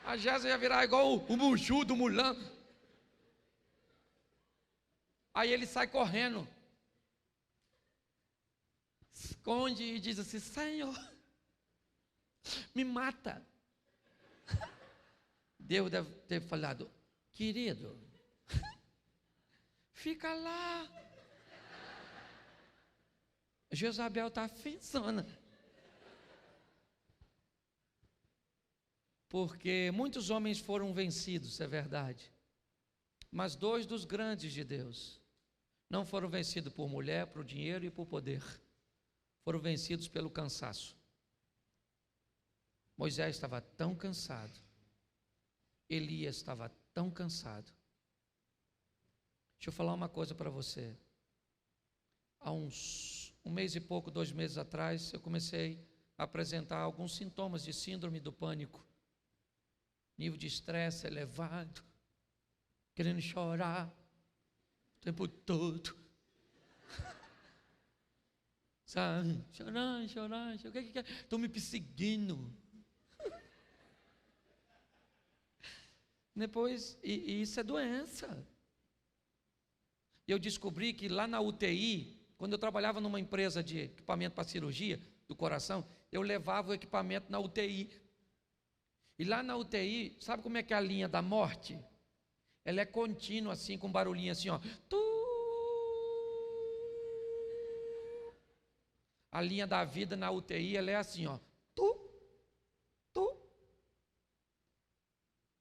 A Jeza ia virar igual o Muju do Mulan. Aí ele sai correndo, esconde e diz assim: Senhor, me mata. Deus deve ter falado: querido, fica lá. Jezabel está afinzona. Porque muitos homens foram vencidos, é verdade. Mas 2 dos grandes de Deus não foram vencidos por mulher, por dinheiro e por poder. Foram vencidos pelo cansaço. Moisés estava tão cansado. Elias estava tão cansado. Deixa eu falar uma coisa para você. Há um mês e pouco, 2 meses atrás, eu comecei a apresentar alguns sintomas de síndrome do pânico. Nível de estresse elevado, querendo chorar o tempo todo. Sabe? Chorando. O que é? Estão me perseguindo. Depois, e isso é doença. Eu descobri que lá na UTI, quando eu trabalhava numa empresa de equipamento para cirurgia do coração, eu levava o equipamento na UTI. E lá na UTI, sabe como é que é a linha da morte? Ela é contínua, assim, com barulhinho assim, ó. A linha da vida na UTI, ela é assim, ó.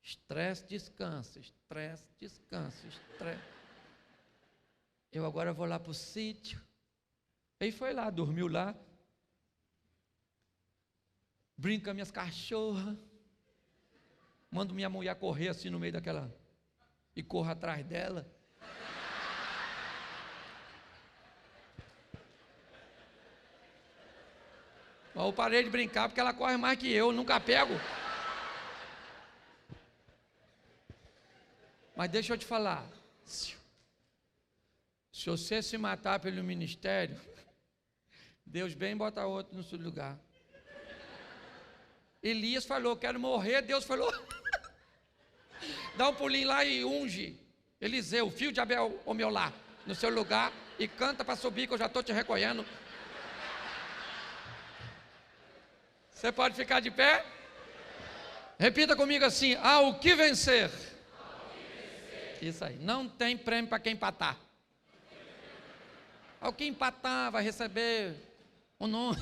Estresse, descanso, estresse, descanso, estresse. Eu agora vou lá para o sítio. Aí foi lá, dormiu lá. Brinca com minhas cachorras. Mando minha mulher correr assim no meio daquela. E corro atrás dela. Eu parei de brincar porque ela corre mais que eu nunca pego. Mas deixa eu te falar. Se você se matar pelo ministério, Deus bem bota outro no seu lugar. Elias falou: quero morrer. Deus falou: dá um pulinho lá e unge Eliseu, filho de Abel, o meu lar, no seu lugar, e canta para subir que eu já estou te recolhendo. Você pode ficar de pé? Repita comigo assim: ao que vencer. Isso aí, não tem prêmio para quem empatar. Ao que empatar vai receber um nome.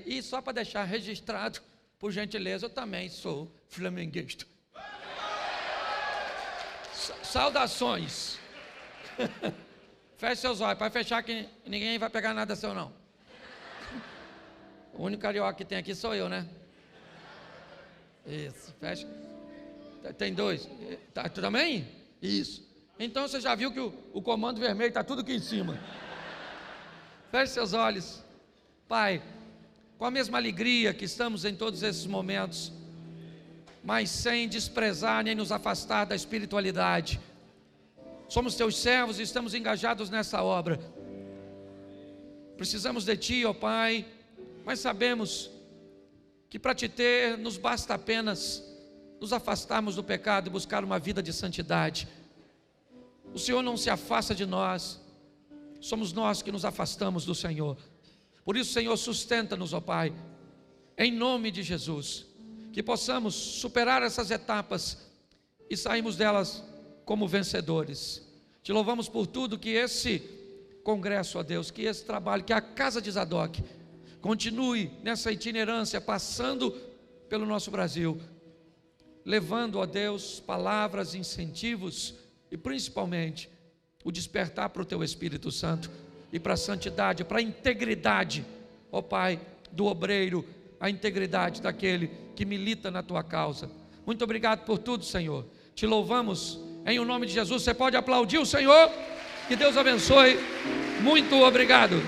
E só para deixar registrado, por gentileza, eu também sou flamenguista. Saudações. Feche seus olhos, para fechar que ninguém vai pegar nada seu não. O único carioca que tem aqui sou eu, né? Isso, fecha. Tem 2. Tá, tu também? Isso. Então você já viu que o comando vermelho está tudo aqui em cima. Feche seus olhos. Pai, com a mesma alegria que estamos em todos esses momentos, mas sem desprezar nem nos afastar da espiritualidade. Somos teus servos e estamos engajados nessa obra. Precisamos de ti, ó Pai, mas sabemos que para te ter nos basta apenas nos afastarmos do pecado e buscar uma vida de santidade. O Senhor não se afasta de nós, somos nós que nos afastamos do Senhor. Por isso, Senhor, sustenta-nos, ó Pai, em nome de Jesus, que possamos superar essas etapas e sairmos delas como vencedores. Te louvamos por tudo, que esse congresso, ó Deus, que esse trabalho, que a casa de Zadok continue nessa itinerância, passando pelo nosso Brasil, levando, ó Deus, palavras, incentivos e principalmente o despertar para o Teu Espírito Santo e para a santidade, para a integridade, ó Pai, do obreiro, a integridade daquele que milita na Tua causa. Muito obrigado por tudo, Senhor. Te louvamos em o nome de Jesus. Você pode aplaudir o Senhor? Que Deus abençoe. Muito obrigado.